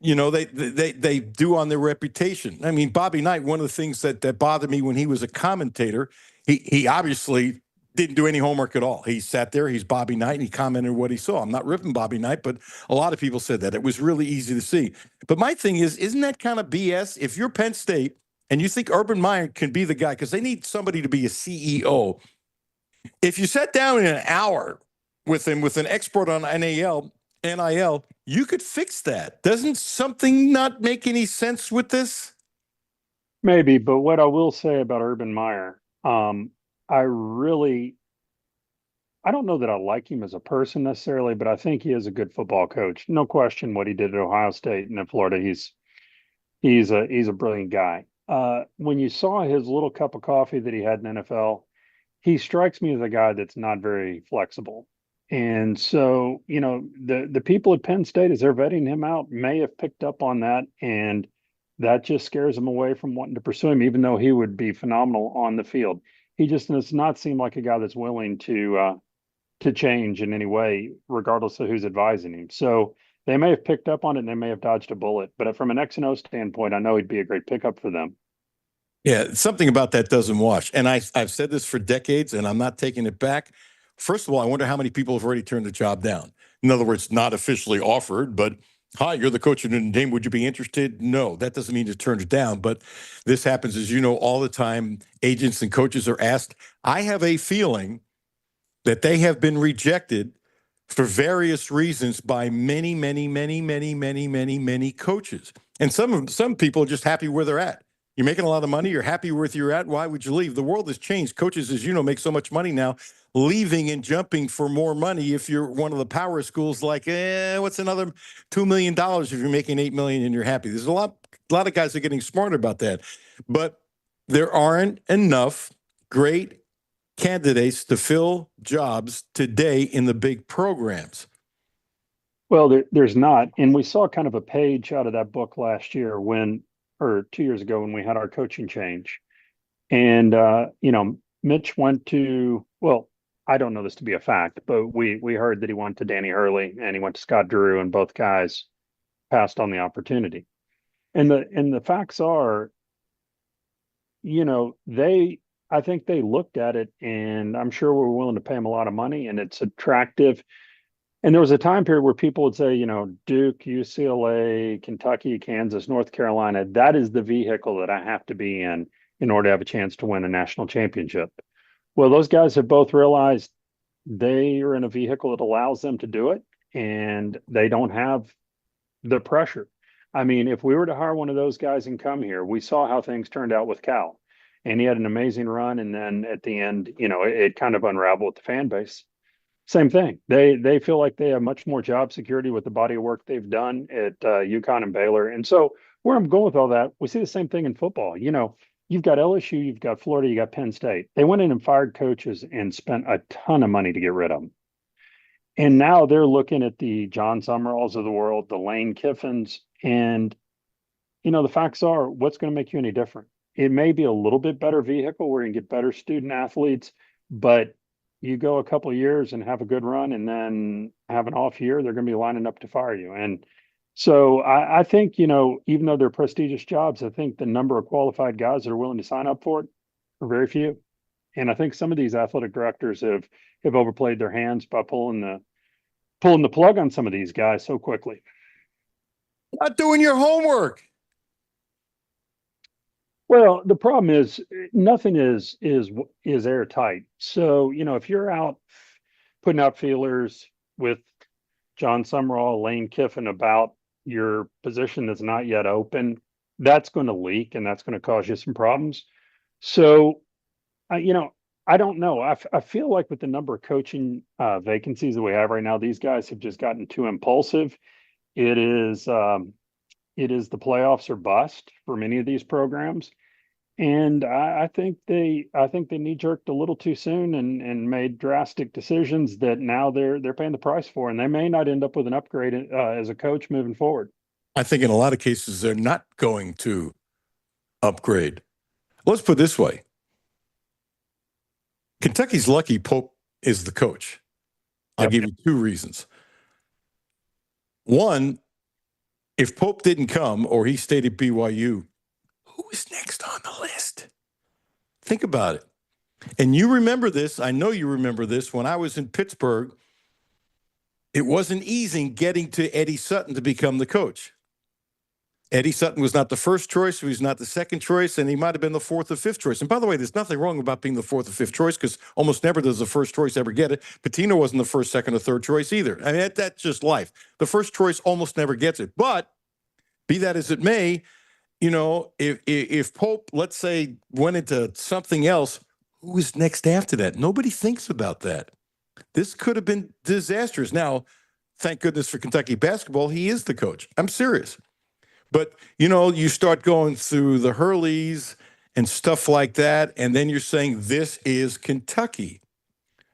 You know, they do on their reputation. I mean, Bobby Knight, one of the things that bothered me when he was a commentator, he obviously didn't do any homework at all. He sat there, he's Bobby Knight, and he commented what he saw. I'm not ripping Bobby Knight, but a lot of people said that. It was really easy to see. But my thing is, isn't that kind of BS? If you're Penn State and you think Urban Meyer can be the guy, because they need somebody to be a CEO, if you sat down in an hour with him with an expert on NIL, you could fix that. Doesn't something not make any sense with this? Maybe, but what I will say about Urban Meyer, I don't know that I like him as a person necessarily, but I think he is a good football coach. No question what he did at Ohio State and in Florida. He's a brilliant guy. When you saw his little cup of coffee that he had in NFL, he strikes me as a guy that's not very flexible. And so, you know, the people at Penn State, as they're vetting him out, may have picked up on that, and that just scares him away from wanting to pursue him, even though he would be phenomenal on the field. He just does not seem like a guy that's willing to change in any way, regardless of who's advising him. So they may have picked up on it and they may have dodged a bullet. But from an X and O standpoint, I know he'd be a great pickup for them. Yeah, something about that doesn't wash. And I've said this for decades, and I'm not taking it back. First of all, I wonder how many people have already turned the job down. In other words, not officially offered, but, hi, you're the coach of Notre Dame. Would you be interested? No, that doesn't mean to turn it down. But this happens, as you know, all the time. Agents and coaches are asked. I have a feeling that they have been rejected for various reasons by many, many, many, many, many, many, many coaches. And some people are just happy where they're at. You're making a lot of money. You're happy where you're at. Why would you leave? The world has changed. Coaches, as you know, make so much money now. Leaving and jumping for more money if you're one of the power schools, like, what's another $2 million if you're making $8 million and you're happy? There's a lot of guys are getting smarter about that. But there aren't enough great candidates to fill jobs today in the big programs. Well, there's not. And we saw kind of a page out of that book last year or 2 years ago when we had our coaching change. And, Mitch went to, well, I don't know this to be a fact, but we heard that he went to Danny Hurley and he went to Scott Drew, and both guys passed on the opportunity. And the facts are, I think they looked at it, and I'm sure we're willing to pay him a lot of money, and it's attractive. And there was a time period where people would say, Duke, UCLA, Kentucky, Kansas, North Carolina, that is the vehicle that I have to be in order to have a chance to win a national championship. Well, those guys have both realized they are in a vehicle that allows them to do it, and they don't have the pressure. I mean, if we were to hire one of those guys and come here, we saw how things turned out with Cal, and he had an amazing run. And then at the end, it kind of unraveled with the fan base. Same thing. They feel like they have much more job security with the body of work they've done at UConn and Baylor. And so where I'm going with all that, we see the same thing in football. You've got LSU, you've got Florida, you got Penn State. They went in and fired coaches and spent a ton of money to get rid of them. And now they're looking at the John Summeralls of the world, the Lane Kiffins, and the facts are, what's going to make you any different? It may be a little bit better vehicle where you can get better student athletes, but you go a couple of years and have a good run and then have an off year, they're going to be lining up to fire you. And so I think, even though they're prestigious jobs, I think the number of qualified guys that are willing to sign up for it are very few. And I think some of these athletic directors have overplayed their hands by pulling the plug on some of these guys so quickly. Not doing your homework. Well, the problem is nothing is airtight. So, if you're out putting out feelers with John Summerall, Lane Kiffin about your position that's not yet open, that's going to leak and that's going to cause you some problems. So, I don't know. I feel like with the number of coaching vacancies that we have right now, these guys have just gotten too impulsive. It is the playoffs or bust for many of these programs. And I think they knee jerked a little too soon and made drastic decisions that now they're paying the price for, and they may not end up with an upgrade as a coach moving forward. I think in a lot of cases they're not going to upgrade. Let's put it this way. Kentucky's lucky Pope is the coach. I'll give you two reasons. One, if Pope didn't come or he stayed at BYU, who is next on the list? Think about it. And you remember this. I know you remember this. When I was in Pittsburgh, it wasn't easy getting to Eddie Sutton to become the coach. Eddie Sutton was not the first choice. He was not the second choice, and he might have been the fourth or fifth choice. And by the way, there's nothing wrong about being the fourth or fifth choice because almost never does the first choice ever get it. Patino wasn't the first, second, or third choice either. I mean, that's just life. The first choice almost never gets it. But be that as it may, if Pope, let's say, went into something else, who is next after that? Nobody thinks about that. This could have been disastrous. Now, thank goodness for Kentucky basketball, he is the coach. I'm serious. But, you start going through the Hurleys and stuff like that, and then you're saying, this is Kentucky.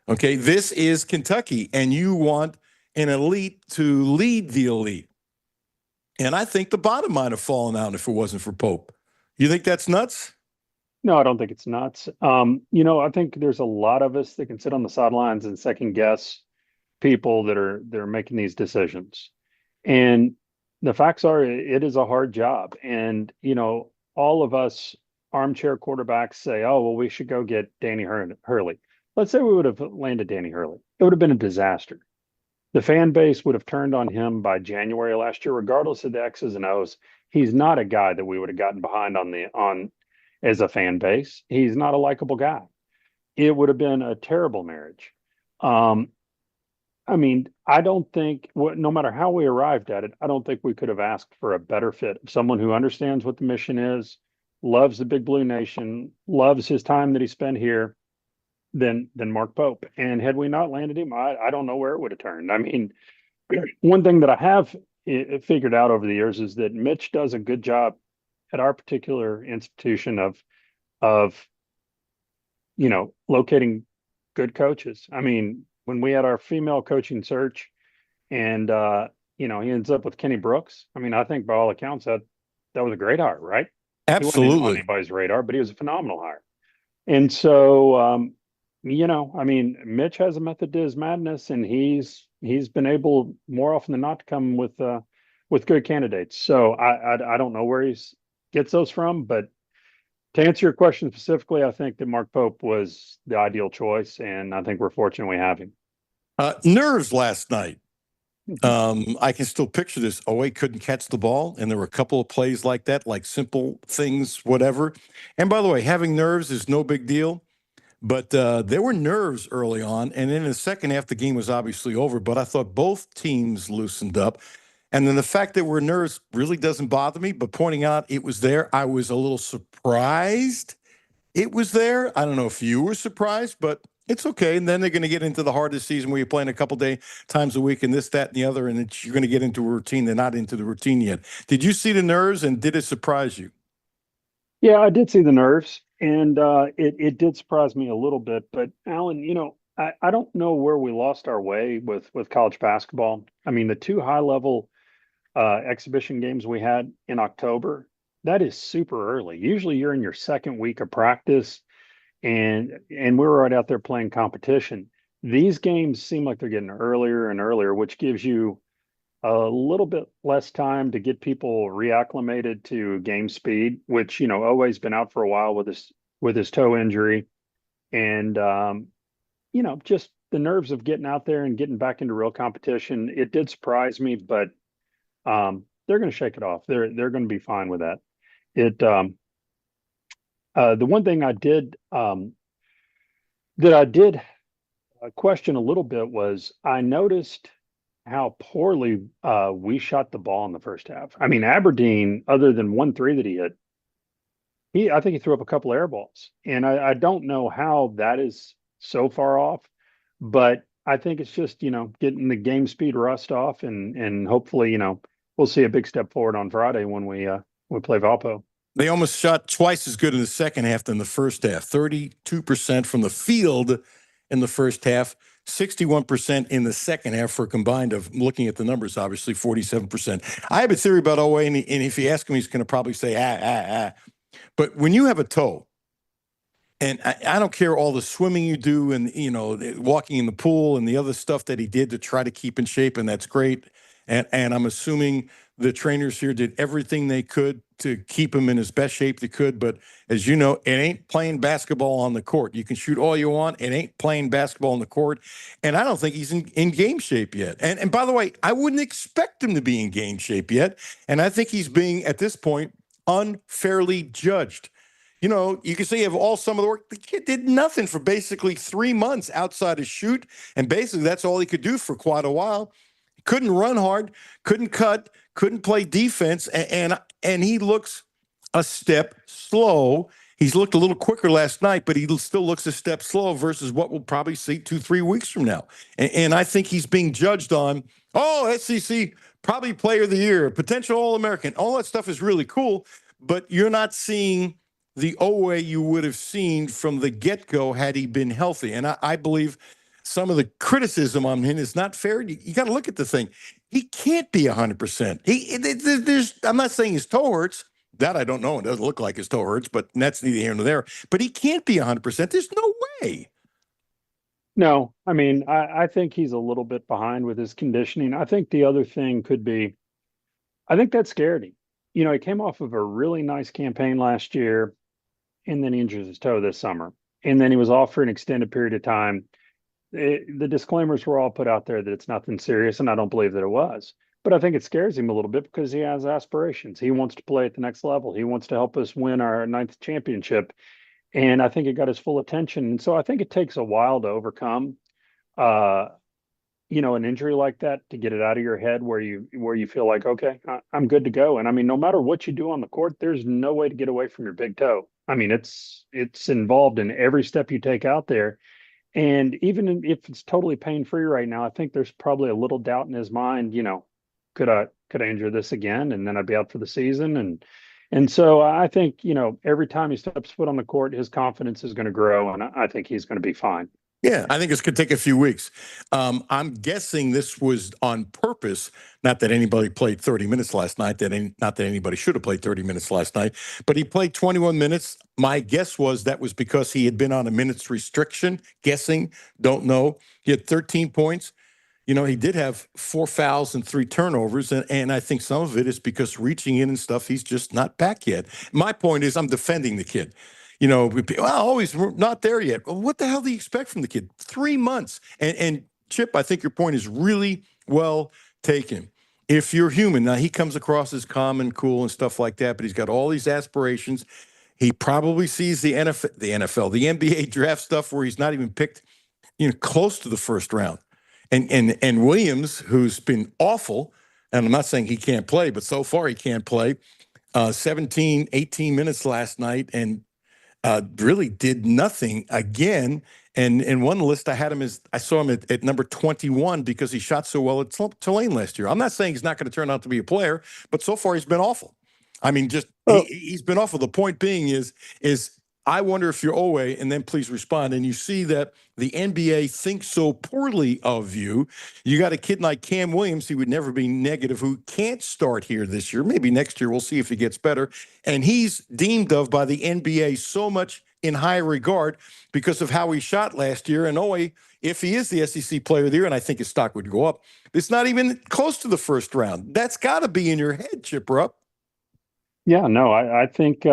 Okay, this is Kentucky, and you want an elite to lead the elite. And I think the bottom might have fallen out if it wasn't for Pope. You think that's nuts? No, I don't think it's nuts. I think there's a lot of us that can sit on the sidelines and second guess people that are making these decisions. And the facts are, it is a hard job. And, all of us armchair quarterbacks say, oh, well, we should go get Danny Hurley. Let's say we would have landed Danny Hurley. It would have been a disaster. The fan base would have turned on him by January last year, regardless of the X's and O's. He's not a guy that we would have gotten behind on as a fan base. He's not a likable guy. It would have been a terrible marriage. I don't think, no matter how we arrived at it, I don't think we could have asked for a better fit. Someone who understands what the mission is, loves the Big Blue Nation, loves his time that he spent here, than Mark Pope. And had we not landed him, I don't know where it would have turned. One thing that I have figured out over the years is that Mitch does a good job at our particular institution of of, locating good coaches. I mean, when we had our female coaching search and, he ends up with Kenny Brooks. I mean, I think by all accounts that was a great hire, right? He wasn't on Absolutely. anybody's radar, but he was a phenomenal hire. And so, I mean, Mitch has a method to his madness, and he's been able more often than not to come with good candidates. So I don't know where gets those from, but to answer your question specifically, I think that Mark Pope was the ideal choice, and I think we're fortunate we have him. Nerves last night. I can still picture this. Owe couldn't catch the ball, and there were a couple of plays like that, like simple things, whatever. And by the way, having nerves is no big deal, but there were nerves early on, and then in the second half, the game was obviously over. But I thought both teams loosened up, and then the fact that we're nerves really doesn't bother me. But pointing out it was there, I was a little surprised it was there. I don't know if you were surprised, but it's okay. And then they're going to get into the heart of the season where you're playing a couple times a week and this, that, and the other, and you're going to get into a routine. They're not into the routine yet. Did you see the nerves, and did it surprise you? Yeah, I did see the nerves, and it did surprise me a little bit. But Alan, I don't know where we lost our way with college basketball. I mean, the two high level exhibition games we had in October, that is super early. Usually you're in your second week of practice, and we're right out there playing competition. These games seem like they're getting earlier and earlier, which gives you a little bit less time to get people reacclimated to game speed, which, always been out for a while with his toe injury. And just the nerves of getting out there and getting back into real competition. It did surprise me, but they're going to shake it off. They're going to be fine with that. The one thing I did question a little bit was I noticed how poorly we shot the ball in the first half. I mean, Aberdeen, other than 1 3 that he hit, I think he threw up a couple air balls, and I don't know how that is so far off, but I think it's just getting the game speed rust off, and hopefully we'll see a big step forward on Friday when we play Valpo. They almost shot twice as good in the second half than the first half. 32% from the field in the first half, 61% in the second half for a combined of, looking at the numbers, obviously 47%. I have a theory about Owe, and if you ask him, he's going to probably say, But when you have a toe, and I don't care all the swimming you do and, walking in the pool and the other stuff that he did to try to keep in shape, and that's great. And I'm assuming the trainers here did everything they could to keep him in his best shape they could. But as you know, it ain't playing basketball on the court. You can shoot all you want. It ain't playing basketball on the court. And I don't think he's in game shape yet. And by the way, I wouldn't expect him to be in game shape yet. And I think he's being, at this point, unfairly judged. You can say you have all some of the work. The kid did nothing for basically 3 months outside of shoot. And basically that's all he could do for quite a while. Couldn't run hard, couldn't cut, couldn't play defense, and he looks a step slow. He's looked a little quicker last night, but he still looks a step slow versus what we'll probably see 2-3 weeks from now. And I think he's being judged on, SEC, probably player of the year, potential All-American. All that stuff is really cool, but you're not seeing the Owe you would have seen from the get-go had he been healthy. And I believe some of the criticism on him is not fair. You got to look at the thing. He can't be 100%. I'm not saying his toe hurts. That I don't know. It doesn't look like his toe hurts, but that's neither here nor there. But he can't be 100%. There's no way. No, I mean, I think he's a little bit behind with his conditioning. I think the other thing could be, I think that scared him. He came off of a really nice campaign last year, and then he injured his toe this summer. And then he was off for an extended period of time. The disclaimers were all put out there that it's nothing serious, and I don't believe that it was. But I think it scares him a little bit because he has aspirations. He wants to play at the next level. He wants to help us win our 9th championship. And I think it got his full attention. And so I think it takes a while to overcome, an injury like that, to get it out of your head where you feel like, okay, I'm good to go. And I mean, no matter what you do on the court, there's no way to get away from your big toe. I mean, it's involved in every step you take out there. And even if it's totally pain-free right now, I think there's probably a little doubt in his mind, could I injure this again and then I'd be out for the season? And And so I think, every time he steps foot on the court, his confidence is going to grow, and I think he's going to be fine. Yeah, I think it's going to take a few weeks. I'm guessing this was on purpose. Not that anybody played 30 minutes last night. Not that anybody should have played 30 minutes last night. But he played 21 minutes. My guess was that was because he had been on a minutes restriction. Guessing, don't know. He had 13 points. He did have 4 fouls and 3 turnovers, and I think some of it is because reaching in and stuff, he's just not back yet. My point is I'm defending the kid. He's not there yet. Well, what the hell do you expect from the kid? 3 months. And Chip, I think your point is really well taken. If you're human, now he comes across as calm and cool and stuff like that, but he's got all these aspirations. He probably sees the NFL, the NBA draft stuff where he's not even picked, close to the first round. And Williams, who's been awful, and I'm not saying he can't play, but so far he can't play, 17, 18 minutes last night, and really did nothing again. And in one list, I saw him at number 21 because he shot so well at Tulane last year. I'm not saying he's not going to turn out to be a player, but so far he's been awful. I mean, he's been awful. The point being is I wonder if you're Owe, and then please respond, and you see that the NBA thinks so poorly of you. You got a kid like Cam Williams, who would never be negative, who can't start here this year. Maybe next year, we'll see if he gets better. And he's deemed of by the NBA so much in high regard because of how he shot last year. And Owe, if he is the SEC player of the year, and I think his stock would go up, it's not even close to the first round. That's got to be in your head, Chip Rupp. Yeah, no, I think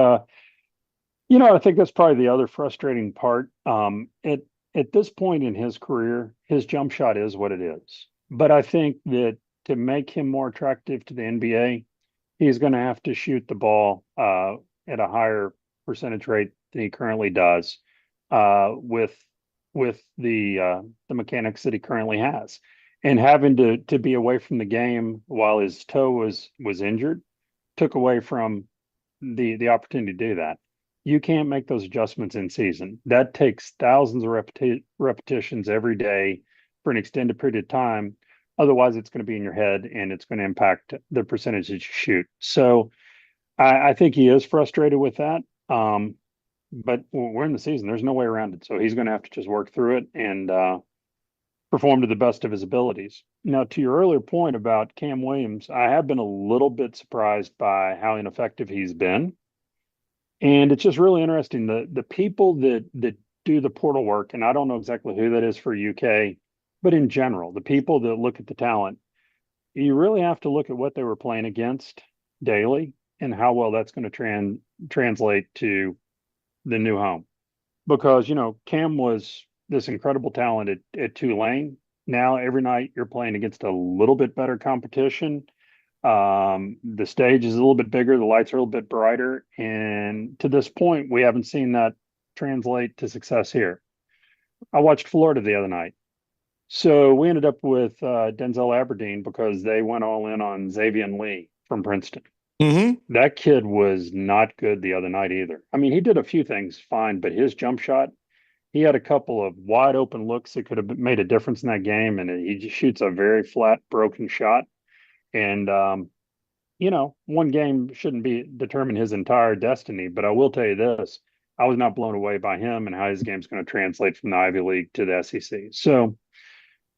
I think that's probably the other frustrating part. At this point in his career, his jump shot is what it is. But I think that to make him more attractive to the NBA, he's going to have to shoot the ball at a higher percentage rate than he currently does with the mechanics that he currently has. And having to be away from the game while his toe was injured took away from the opportunity to do that. You can't make those adjustments in season. That takes thousands of repetitions every day for an extended period of time. Otherwise, it's going to be in your head and it's going to impact the percentage that you shoot. So I think he is frustrated with that. But we're in the season. There's no way around it. So he's going to have to just work through it and perform to the best of his abilities. Now, to your earlier point about Cam Williams, I have been a little bit surprised by how ineffective he's been. And it's just really interesting. The people that do the portal work, and I don't know exactly who that is for UK, but in general, the people that look at the talent, you really have to look at what they were playing against daily and how well that's going to translate to the new home. Because, Cam was this incredible talent at Tulane. Now, every night you're playing against a little bit better competition. The stage is a little bit bigger, the lights are a little bit brighter, and to this point, we haven't seen that translate to success here. I watched Florida the other night. So we ended up with Denzel Aberdeen because they went all in on Xavier Lee from Princeton. Mm-hmm. That kid was not good the other night either. I mean, he did a few things fine, but his jump shot, he had a couple of wide open looks that could have made a difference in that game, and he just shoots a very flat, broken shot. And, one game shouldn't determine his entire destiny, but I will tell you this, I was not blown away by him and how his game's going to translate from the Ivy League to the SEC. So,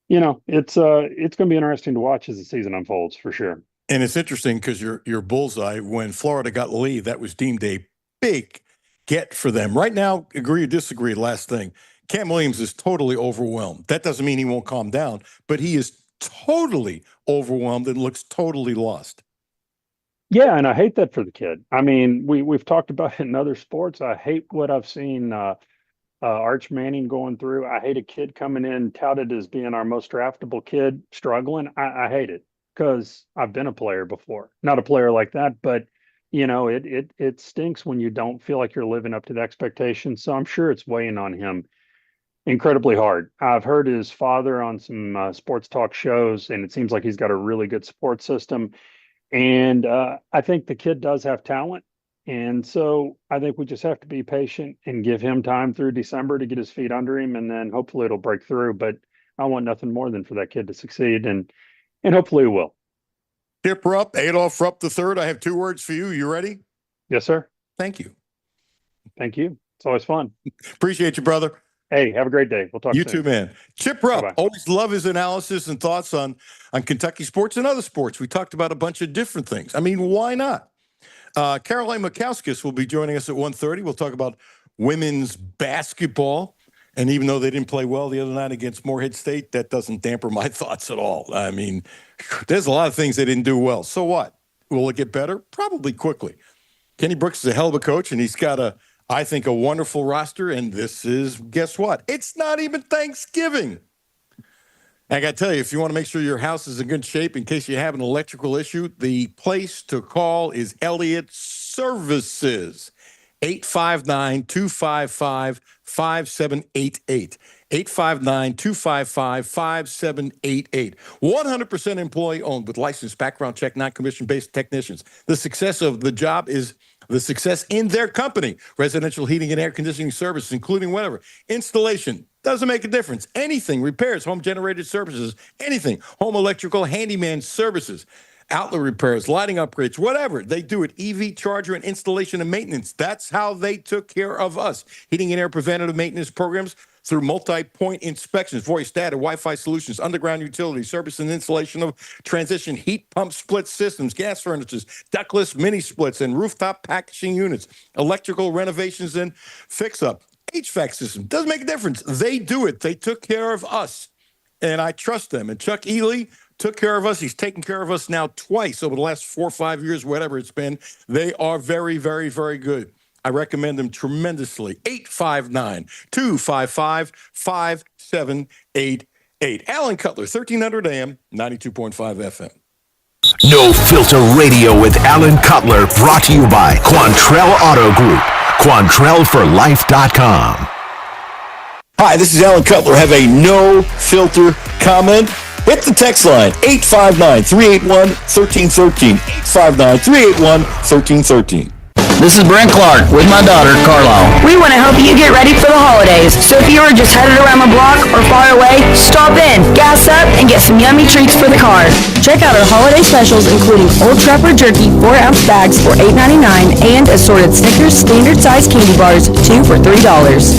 it's going to be interesting to watch as the season unfolds for sure. And it's interesting because your bullseye, when Florida got Lee, that was deemed a big get for them. Right now, agree or disagree, last thing, Cam Williams is totally overwhelmed. That doesn't mean he won't calm down, but he is totally overwhelmed and looks totally lost. Yeah, and I hate that for the kid. I mean, we've talked about it in other sports. I hate what I've seen Arch Manning going through. I hate a kid coming in touted as being our most draftable kid struggling. I hate it because I've been a player before. Not a player like that, but it stinks when you don't feel like you're living up to the expectations. So I'm sure it's weighing on him incredibly hard. I've heard his father on some sports talk shows, and it seems like he's got a really good support system. And I think the kid does have talent. And so I think we just have to be patient and give him time through December to get his feet under him, and then hopefully it'll break through. But I want nothing more than for that kid to succeed, and hopefully he will. Chip Rupp, Adolph Rupp III. I have 2 words for you. You ready? Yes, sir. Thank you. Thank you. It's always fun. Appreciate you, brother. Hey, have a great day. We'll talk You soon. too, man. Chip Rupp, Bye-bye. always love his analysis and thoughts on Kentucky sports and other sports. We talked about a bunch of different things. I mean, why not? Caroline Makauskas will be joining us at 1:30. We'll talk about women's basketball. And even though they didn't play well the other night against Morehead State, that doesn't damper my thoughts at all. I mean, there's a lot of things they didn't do well. So what? Will it get better? Probably quickly. Kenny Brooks is a hell of a coach, and he's got I think, a wonderful roster. And this is, guess what? It's not even Thanksgiving. I got to tell you, if you want to make sure your house is in good shape in case you have an electrical issue, the place to call is Elliott Services. 859-255-5788. 859-255-5788. 100% employee owned with licensed background check, non-commission based technicians. The success of the job is the success in their company. Residential heating and air conditioning services, including whatever. Installation doesn't make a difference. Anything, repairs, home generated services, anything. Home electrical, handyman services. Outlet repairs, lighting upgrades, whatever. They do it. EV charger and installation and maintenance. That's how they took care of us. Heating and air preventative maintenance programs through multi-point inspections, voice data, Wi-Fi solutions, underground utility, service and installation of transition heat pump split systems, gas furnaces, ductless mini splits, and rooftop packaging units, electrical renovations and fix-up. HVAC system. Doesn't make a difference. They do it. They took care of us. And I trust them. And Chuck Ely took care of us. He's taken care of us now twice over the last 4 or 5 years, whatever it's been. They are very, very, very good. I recommend them tremendously. 859-255-5788. Alan Cutler, 1300 AM, 92.5 FM. No Filter Radio with Alan Cutler, brought to you by Quantrell Auto Group. QuantrellForLife.com. Hi, this is Alan Cutler. Have a no-filter comment? Hit the text line, 859-381-1313. 859-381-1313. This is Brent Clark with my daughter, Carlisle. We want to help you get ready for the holidays. So if you are just headed around the block or far away, stop in, gas up, and get some yummy treats for the car. Check out our holiday specials, including Old Trapper Jerky 4-ounce bags for $8.99 and assorted Snickers standard size candy bars, 2 for $3.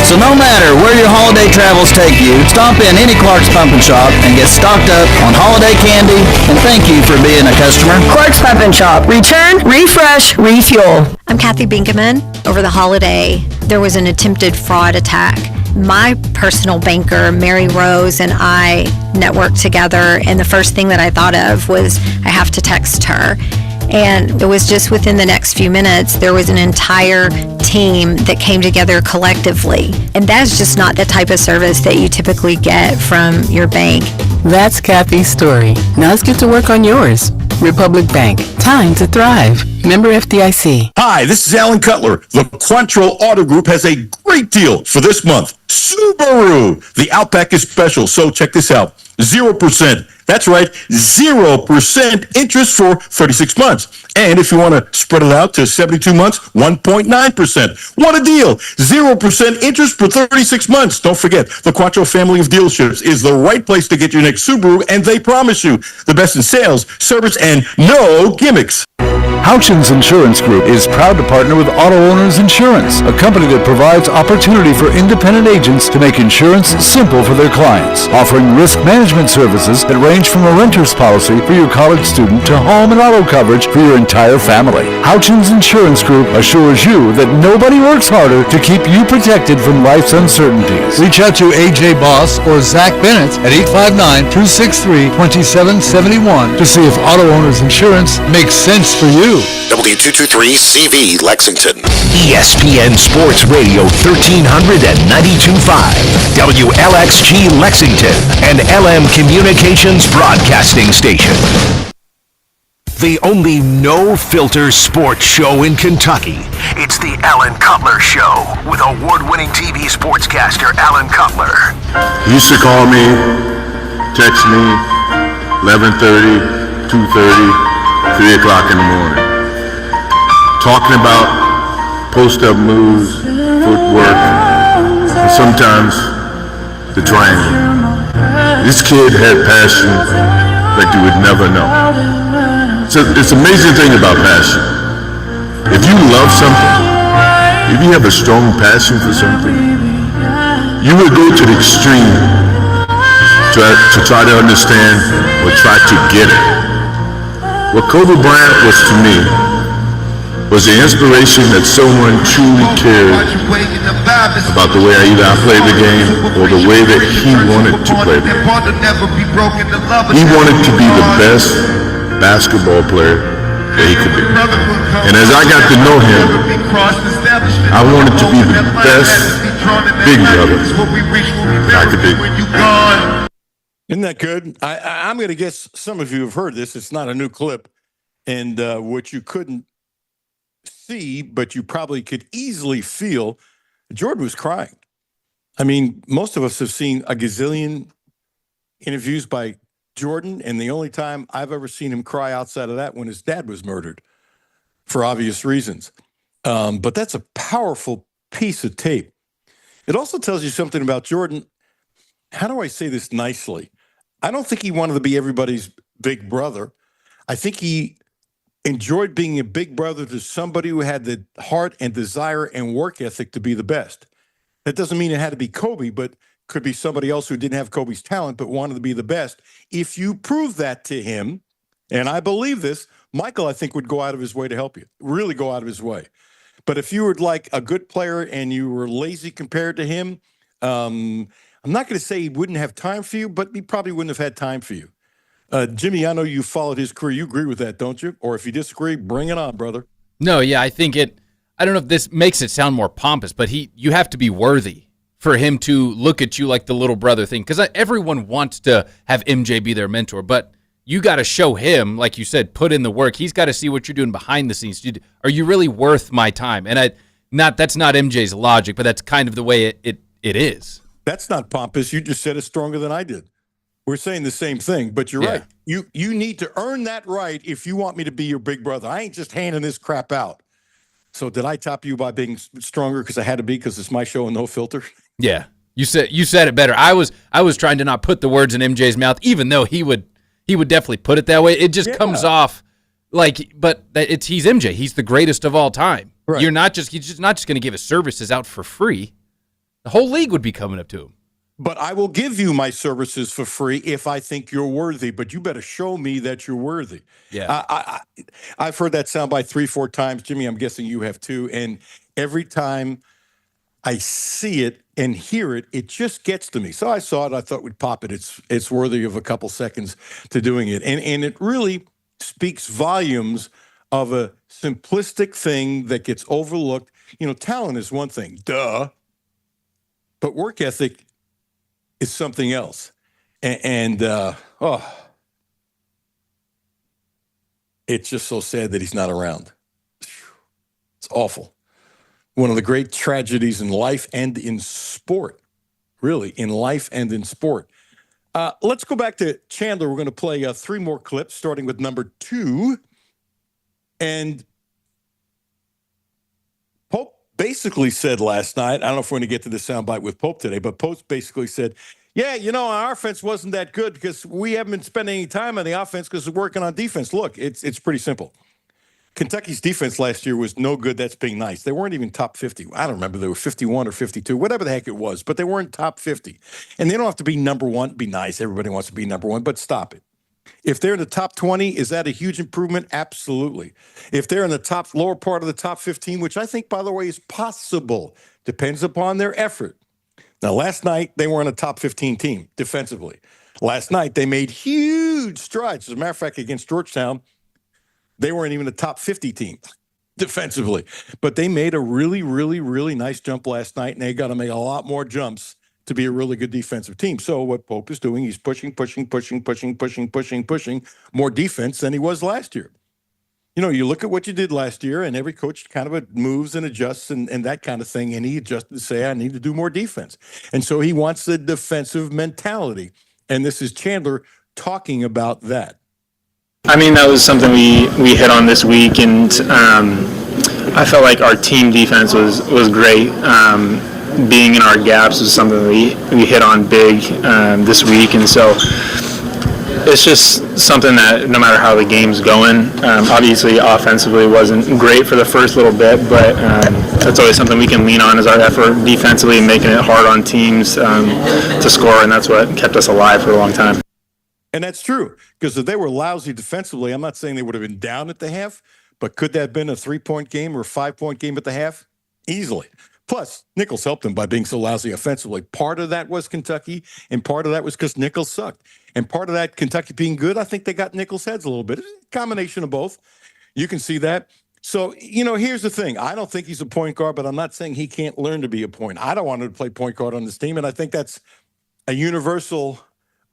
So no matter where your holiday travels take you, stop in any Clark's Pumpkin Shop and get stocked up on holiday candy, and thank you for being a customer. Clark's Pumpkin Shop. Return, refresh, refuel. I'm Kathy Bingaman. Over the holiday, there was an attempted fraud attack. My personal banker, Mary Rose, and I networked together, and the first thing that I thought of was I have to text her. And it was just within the next few minutes, there was an entire team that came together collectively. And that's just not the type of service that you typically get from your bank. That's Kathy's story. Now let's get to work on yours. Republic Bank. Time to thrive. Member FDIC. Hi, this is Alan Cutler. The Quantrell Auto Group has a great deal for this month. Subaru. The Outback is special, so check this out. 0%. That's right, 0% interest for 36 months. And if you want to spread it out to 72 months, 1.9%. What a deal. 0% interest for 36 months. Don't forget, the Quattro family of dealerships is the right place to get your next Subaru, and they promise you the best in sales, service, and no gimmicks. Houchins Insurance Group is proud to partner with Auto Owners Insurance, a company that provides opportunity for independent agents to make insurance simple for their clients, offering risk management services that range from a renter's policy for your college student to home and auto coverage for your entire family. Houchins Insurance Group assures you that nobody works harder to keep you protected from life's uncertainties. Reach out to AJ Boss or Zach Bennett at 859-263-2771 to see if Auto Owners Insurance makes sense for you. W223CV Lexington. ESPN Sports Radio 1300 and 92.5. WLXG Lexington and LM Communications Broadcasting Station. The only no-filter sports show in Kentucky. It's the Alan Cutler Show with award-winning TV sportscaster Alan Cutler. He used to call me, text me, 11:30, 2:30, 3 o'clock in the morning. Talking about post-up moves, footwork, and sometimes the triangle. This kid had passion like you would never know. So it's an amazing thing about passion. If you love something, if you have a strong passion for something, you will go to the extreme to try to understand or try to get it. What Kobe Bryant was to me was the inspiration that someone truly cared about the way I played the game or the way that he wanted to play the game. He wanted to be the best basketball player that he could be. And as I got to know him, I wanted to be the best big brother that I could be. Isn't that good? I'm going to guess some of you have heard this. It's not a new clip. And what you couldn't see, but you probably could easily feel, Jordan was crying. I mean, most of us have seen a gazillion interviews by Jordan, and the only time I've ever seen him cry outside of that when his dad was murdered, for obvious reasons. But that's a powerful piece of tape. It also tells you something about Jordan. How do I say this nicely? I don't think he wanted to be everybody's big brother. I think he enjoyed being a big brother to somebody who had the heart and desire and work ethic to be the best. That doesn't mean it had to be Kobe, but could be somebody else who didn't have Kobe's talent but wanted to be the best. If you prove that to him, and I believe this, Michael, I think, would go out of his way to help you, really go out of his way. But if you were like a good player and you were lazy compared to him, I'm not going to say he wouldn't have time for you, but he probably wouldn't have had time for you. Jimmy, I know you followed his career. You agree with that, don't you? Or if you disagree, bring it on, brother. No, yeah, I think I don't know if this makes it sound more pompous, but you have to be worthy for him to look at you like the little brother thing. Because everyone wants to have MJ be their mentor, but you got to show him, like you said, put in the work. He's got to see what you're doing behind the scenes. Are you really worth my time? And that's not MJ's logic, but that's kind of the way it is. That's not pompous. You just said it stronger than I did. We're saying the same thing, but you're right. You need to earn that right if you want me to be your big brother. I ain't just handing this crap out. So did I top you by being stronger because I had to be because it's my show and no filter? Yeah, you said it better. I was trying to not put the words in MJ's mouth, even though he would definitely put it that way. It just comes off like, but he's MJ. He's the greatest of all time. Right. He's just not just going to give his services out for free. The whole league would be coming up to him. But I will give you my services for free if I think you're worthy, but you better show me that you're worthy. Yeah. I've heard that soundbite 3-4 times. Jimmy, I'm guessing you have too. And every time I see it and hear it, it just gets to me. So I saw it. I thought we'd pop it. It's worthy of a couple seconds to doing it. And it really speaks volumes of a simplistic thing that gets overlooked. You know, talent is one thing. Duh. But work ethic is something else. And it's just so sad that he's not around. It's awful. One of the great tragedies in life and in sport, really, in life and in sport. Let's go back to Chandler. We're going to play 3 more clips, starting with number 2. And Pope basically said last night, I don't know if we're going to get to the soundbite with Pope today, but Pope basically said, yeah, you know, our offense wasn't that good because we haven't been spending any time on the offense because we're working on defense. Look, it's pretty simple. Kentucky's defense last year was no good. That's being nice. They weren't even top 50. I don't remember. They were 51 or 52, whatever the heck it was, but they weren't top 50. And they don't have to be number one. Be nice. Everybody wants to be number one, but stop it. If they're in the top 20, is that a huge improvement? Absolutely. If they're in the lower part of the top 15, which I think, by the way, is possible, depends upon their effort. Now, last night, they weren't a top 15 team defensively. Last night, they made huge strides. As a matter of fact, against Georgetown, they weren't even a top 50 team defensively. But they made a really, really, really nice jump last night, and they got to make a lot more jumps to be a really good defensive team. So what Pope is doing, he's pushing more defense than he was last year. You know, you look at what you did last year, and every coach kind of moves and adjusts and that kind of thing, and he adjusted to say, I need to do more defense. And so he wants the defensive mentality. And this is Chandler talking about that. I mean, that was something we hit on this week, and I felt like our team defense was great. Being in our gaps was something we hit on big this week, and so it's just something that no matter how the game's going, obviously offensively wasn't great for the first little bit, but that's always something we can lean on is our effort defensively, making it hard on teams to score, and that's what kept us alive for a long time. And that's true, because if they were lousy defensively, I'm not saying they would have been down at the half, but could that have been a 3-point game or a 5-point game at the half? Easily. Plus, Nichols helped them by being so lousy offensively. Part of that was Kentucky, and part of that was because Nichols sucked. And part of that, Kentucky being good, I think they got Nichols' heads a little bit. It's a combination of both. You can see that. So, here's the thing. I don't think he's a point guard, but I'm not saying he can't learn to be a point. I don't want him to play point guard on this team, and I think that's a universal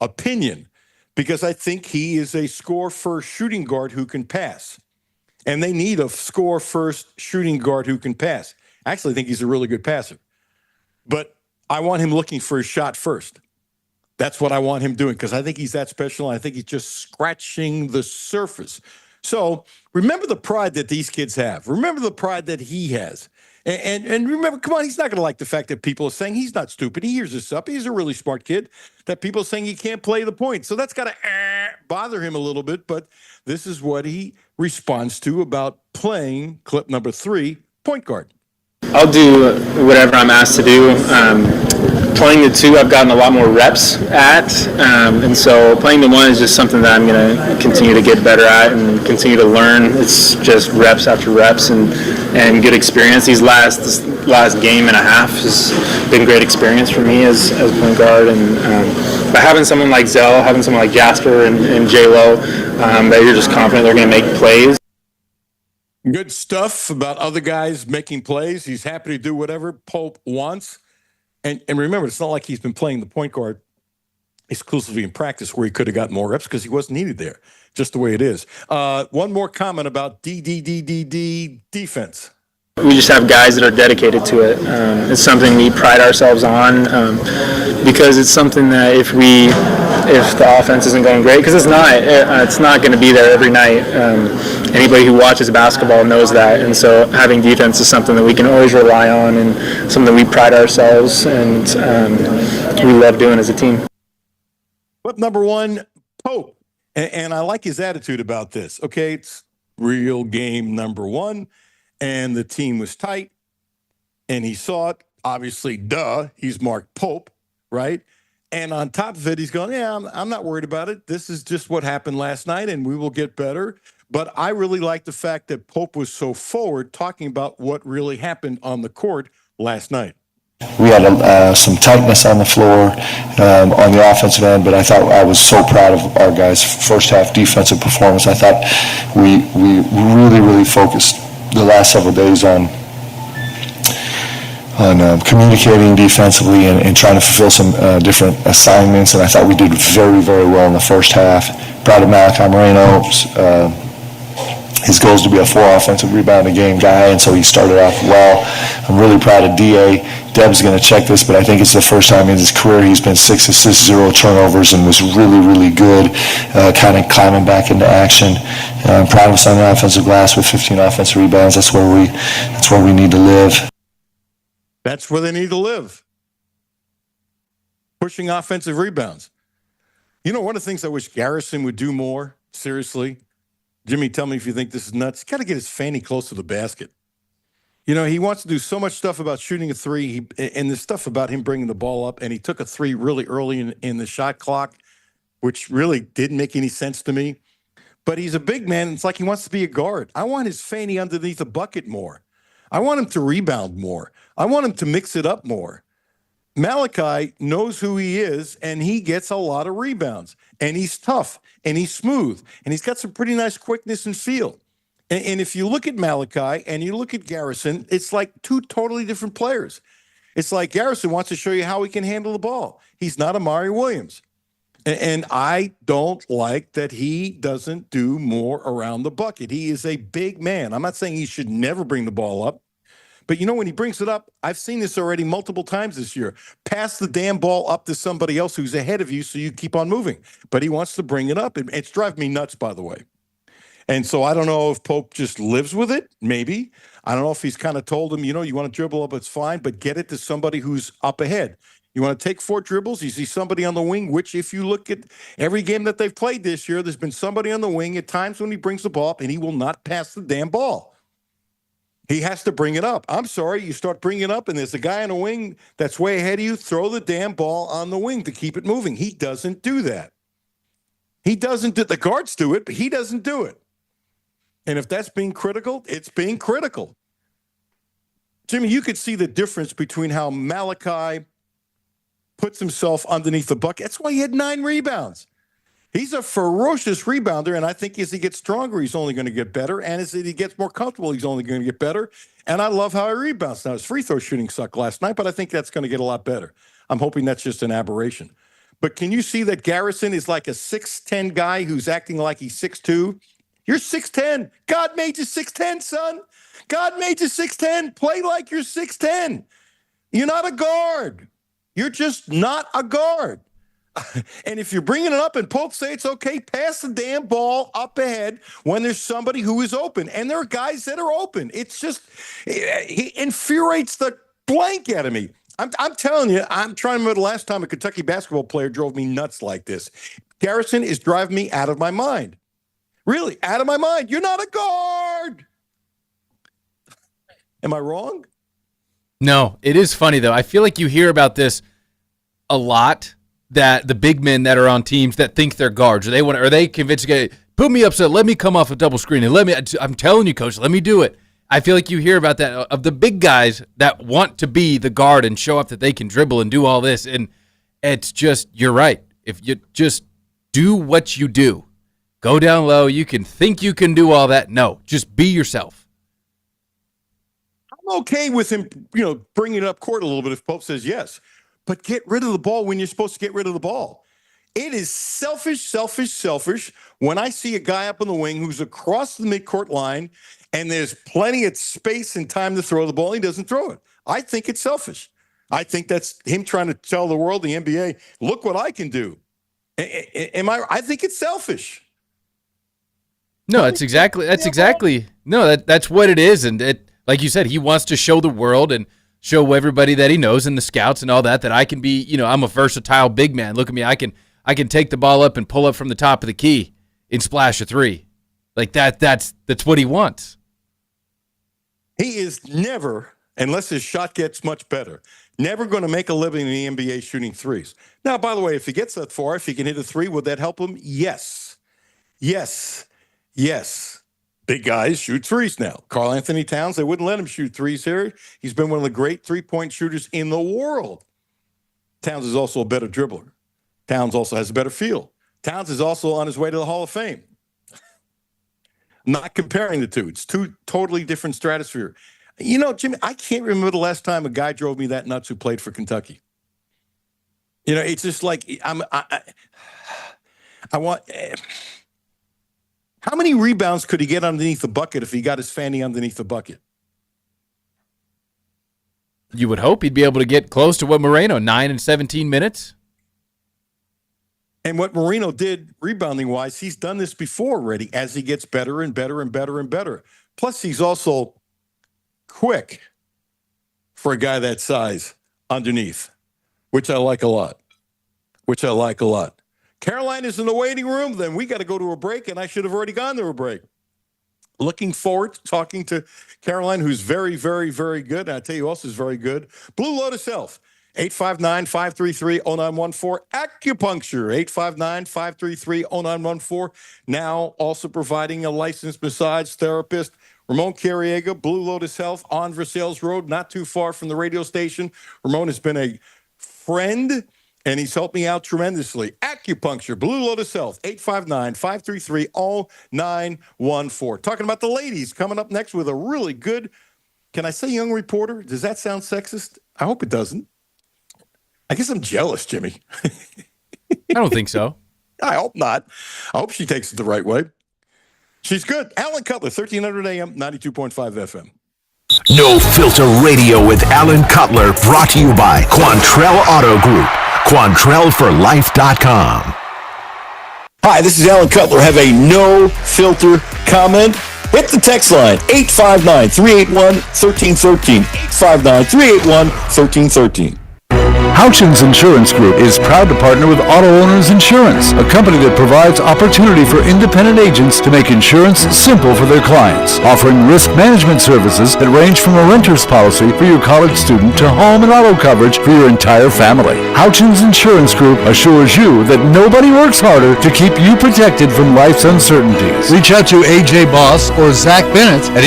opinion because I think he is a score-first shooting guard who can pass. And they need a score-first shooting guard who can pass. I actually think he's a really good passer. But I want him looking for his shot first. That's what I want him doing because I think he's that special. And I think he's just scratching the surface. So remember the pride that these kids have. Remember the pride that he has. And remember, come on, he's not going to like the fact that people are saying he's not stupid. He hears this up. He's a really smart kid. That people are saying he can't play the point. So that's got to bother him a little bit. But this is what he responds to about playing clip number 3, point guard. I'll do whatever I'm asked to do. Playing the 2, I've gotten a lot more reps at, and so playing the 1 is just something that I'm going to continue to get better at and continue to learn. It's just reps after reps and good experience. This last game and a half has been great experience for me as point guard, and by having someone like Zell, having someone like Jasper and J-Lo, that you're just confident they're going to make plays. Good stuff about other guys making plays. He's happy to do whatever Pope wants. And remember, it's not like he's been playing the point guard exclusively in practice where he could have gotten more reps because he wasn't needed there, just the way it is. One more comment about defense. We just have guys that are dedicated to it. It's something we pride ourselves on because it's something that if the offense isn't going great, because it's not going to be there every night. Anybody who watches basketball knows that, and so having defense is something that we can always rely on and something we pride ourselves and we love doing as a team. Clip number 1, Pope, and I like his attitude about this. Okay, it's real game number 1. And the team was tight, and he saw it. Obviously, he's Mark Pope, right? And on top of it, he's going, I'm not worried about it. This is just what happened last night, and we will get better. But I really like the fact that Pope was so forward talking about what really happened on the court last night. We had some tightness on the floor on the offensive end, but I was so proud of our guys' first half defensive performance. I thought we really, really focused the last several days on communicating defensively and trying to fulfill some different assignments, and I thought we did very, very well in the first half. Proud of Malachi Moreno. His goal is to be a 4 offensive rebound a game guy, and so he started off well. I'm really proud of D.A. Deb's going to check this, but I think it's the first time in his career he's been 6 assists, 0 turnovers, and was really, really good, kind of climbing back into action. I'm proud of us on the offensive glass with 15 offensive rebounds. That's where we need to live. That's where they need to live. Pushing offensive rebounds. One of the things I wish Garrison would do more, seriously, Jimmy, tell me if you think this is nuts. He's got to get his fanny close to the basket. He wants to do so much stuff about shooting a 3 and the stuff about him bringing the ball up, and he took a 3 really early in the shot clock, which really didn't make any sense to me. But he's a big man, and it's like he wants to be a guard. I want his fanny underneath the bucket more. I want him to rebound more. I want him to mix it up more. Malachi knows who he is, and he gets a lot of rebounds. And he's tough, and he's smooth, and he's got some pretty nice quickness and feel. And if you look at Malachi and you look at Garrison, it's like 2 totally different players. It's like Garrison wants to show you how he can handle the ball. He's not Amari Williams. And I don't like that he doesn't do more around the bucket. He is a big man. I'm not saying he should never bring the ball up. But when he brings it up, I've seen this already multiple times this year. Pass the damn ball up to somebody else who's ahead of you so you keep on moving. But he wants to bring it up. It's driving me nuts, by the way. And so I don't know if Pope just lives with it, maybe. I don't know if he's kind of told him, you want to dribble up, it's fine, but get it to somebody who's up ahead. You want to take 4 dribbles, you see somebody on the wing, which if you look at every game that they've played this year, there's been somebody on the wing at times when he brings the ball up and he will not pass the damn ball. He has to bring it up. I'm sorry, you start bringing it up and there's a guy on the wing that's way ahead of you, throw the damn ball on the wing to keep it moving. He doesn't do that. He doesn't do, the guards do it, but he doesn't do it. And if that's being critical, it's being critical. Jimmy, you could see the difference between how Malachi puts himself underneath the bucket. That's why he had 9 rebounds. He's a ferocious rebounder, and I think as he gets stronger, he's only going to get better. And as he gets more comfortable, he's only going to get better. And I love how he rebounds. Now, his free throw shooting sucked last night, but I think that's going to get a lot better. I'm hoping that's just an aberration. But can you see that Garrison is like a 6'10 guy who's acting like he's 6'2"? You're 6'10". God made you 6'10", son. God made you 6'10". Play like you're 6'10". You're not a guard. You're just not a guard. And if you're bringing it up and Pope say it's okay, pass the damn ball up ahead when there's somebody who is open. And there are guys that are open. It's just, he infuriates the blank out of me. I'm telling you, I'm trying to remember the last time a Kentucky basketball player drove me nuts like this. Garrison is driving me out of my mind. Really, out of my mind. You're not a guard. Am I wrong? No, it is funny, though. I feel like you hear about this a lot, that the big men that are on teams that think they're guards, or they convince a guy, put me up, so let me come off a double screen, and I'm telling you, coach, let me do it. I feel like you hear about that of the big guys that want to be the guard and show up that they can dribble and do all this, and it's just, you're right. If you just do what you do, go down low, you can think you can do all that. No, just be yourself. I'm okay with him, bringing it up court a little bit if Pope says yes. But get rid of the ball when you're supposed to get rid of the ball. It is selfish when I see a guy up on the wing who's across the midcourt line and there's plenty of space and time to throw the ball. He doesn't throw it. I think it's selfish. I think that's him trying to tell the world, the NBA, look what I can do. I think it's selfish. No, that's exactly that's what it is. And it, like you said, he wants to show the world and show everybody that he knows and the scouts and all that I can be, I'm a versatile big man. Look at me. I can take the ball up and pull up from the top of the key and splash a 3. Like that's what he wants. He is never, unless his shot gets much better, never going to make a living in the NBA shooting 3s. Now, by the way, if he gets that far, if he can hit a 3, would that help him? Yes. Big guys shoot 3s now. Karl Anthony Towns, they wouldn't let him shoot 3s here. He's been one of the great 3-point shooters in the world. Towns is also a better dribbler. Towns also has a better feel. Towns is also on his way to the Hall of Fame. Not comparing the two. It's two totally different stratosphere. Jimmy, I can't remember the last time a guy drove me that nuts who played for Kentucky. It's just like I want. How many rebounds could he get underneath the bucket if he got his fanny underneath the bucket? You would hope he'd be able to get close to what Moreno, 9 and 17 minutes. And what Moreno did rebounding-wise, he's done this before already as he gets better and better and better and better. Plus, he's also quick for a guy that size underneath, which I like a lot. Caroline is in the waiting room. Then we got to go to a break, and I should have already gone to a break. Looking forward to talking to Caroline, who's very, very, very good. And I tell you who else is very good. Blue Lotus Health, 859-533-0914. Acupuncture, 859-533-0914. Now also providing a licensed massage therapist. Ramon Carriega, Blue Lotus Health on Versailles Road, not too far from the radio station. Ramon has been a friend, and he's helped me out tremendously. Acupuncture, Blue Lotus Health, 859-533-0914. Talking about the ladies coming up next with a really good, can I say young reporter? Does that sound sexist? I hope it doesn't. I guess I'm jealous, Jimmy. I don't think so. I hope not. I hope she takes it the right way. She's good. Alan Cutler, 1300 AM, 92.5 FM. No Filter Radio with Alan Cutler, brought to you by Quantrell Auto Group. QuantrellForLife.com. Hi, this is Alan Cutler. Have a no filter comment? Hit the text line, 859-381-1313. 859-381-1313. Houchins Insurance Group is proud to partner with Auto Owners Insurance, a company that provides opportunity for independent agents to make insurance simple for their clients, offering risk management services that range from a renter's policy for your college student to home and auto coverage for your entire family. Houchins Insurance Group assures you that nobody works harder to keep you protected from life's uncertainties. Reach out to AJ Boss or Zach Bennett at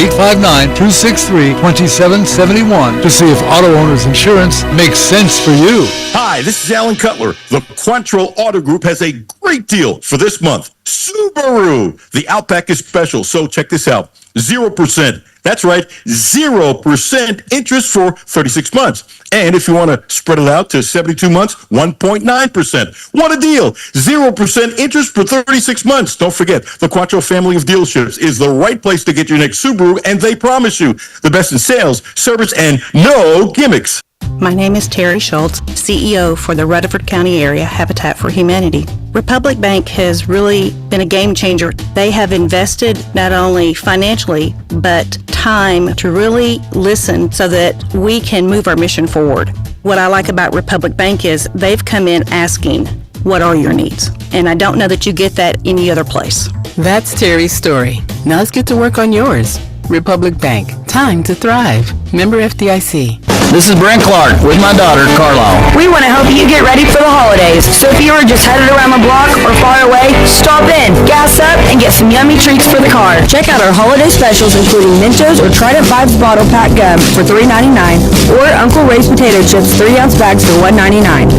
859-263-2771 to see if Auto Owners Insurance makes sense for you. Hi, this is Alan Cutler. The Quantrill Auto Group has a great deal for this month. Subaru. The Outback is special, so check this out. 0%. That's right, 0% interest for 36 months. And if you want to spread it out to 72 months, 1.9%. What a deal. 0% interest for 36 months. Don't forget, the Quattro family of dealerships is the right place to get your next Subaru, and they promise you the best in sales, service, and no gimmicks. My name is Terry Schultz, CEO for the Rutherford County Area Habitat for Humanity. Republic Bank has really been a game changer. They have invested not only financially, but time to really listen so that we can move our mission forward. What I like about Republic Bank is they've come in asking, what are your needs? And I don't know that you get that any other place. That's Terry's story. Now let's get to work on yours. Republic Bank. Time to thrive. Member FDIC. This is Brent Clark with my daughter, Carlisle. We want to help you get ready for the holidays. So if you are just headed around the block or far away, stop in, gas up, and get some yummy treats for the car. Check out our holiday specials including Mentos or Trident Vibes bottle pack gum for $3.99 or Uncle Ray's potato chips 3-ounce bags for $1.99.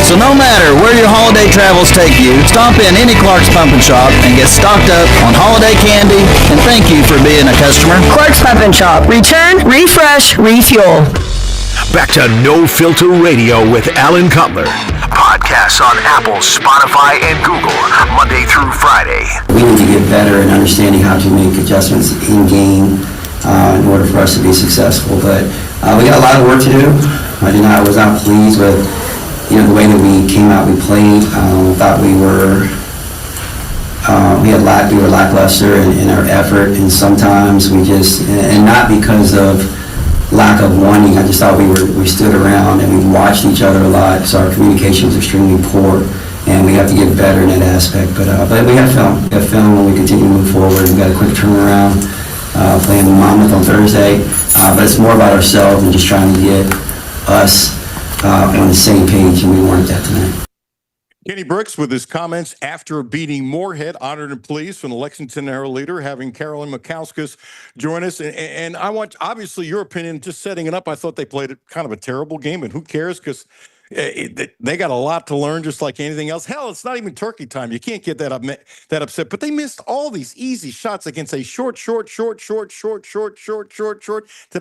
So no matter where your holiday travels take you, stop in any Clark's Pumpkin Shop and get stocked up on holiday candy, and thank you for being a customer. Clark's Pumpkin Shop. Return, refresh, refuel. Back to No Filter Radio with Alan Cutler. Podcasts on Apple, Spotify, and Google, Monday through Friday. We need to get better in understanding how to make adjustments in game in order for us to be successful. But we got a lot of work to do. I was not pleased with the way that we came out. We played. Thought we were lackluster in our effort, and sometimes we just, and not because of lack of wanting. I just thought we stood around and we watched each other a lot, so our communication was extremely poor, and we have to get better in that aspect. But we have film. We have film when we continue to move forward. We got a quick turnaround, playing Monmouth on Thursday, but it's more about ourselves and just trying to get us on the same page, and we weren't that tonight. Kenny Brooks with his comments after beating Moorhead, honored and pleased from the Lexington Arrow leader, having Carolyn Makauskas join us. And I want, obviously, your opinion, just setting it up. I thought they played kind of a terrible game, and who cares? Because they got a lot to learn, just like anything else. Hell, it's not even turkey time. You can't get that upset. But they missed all these easy shots against a short. Did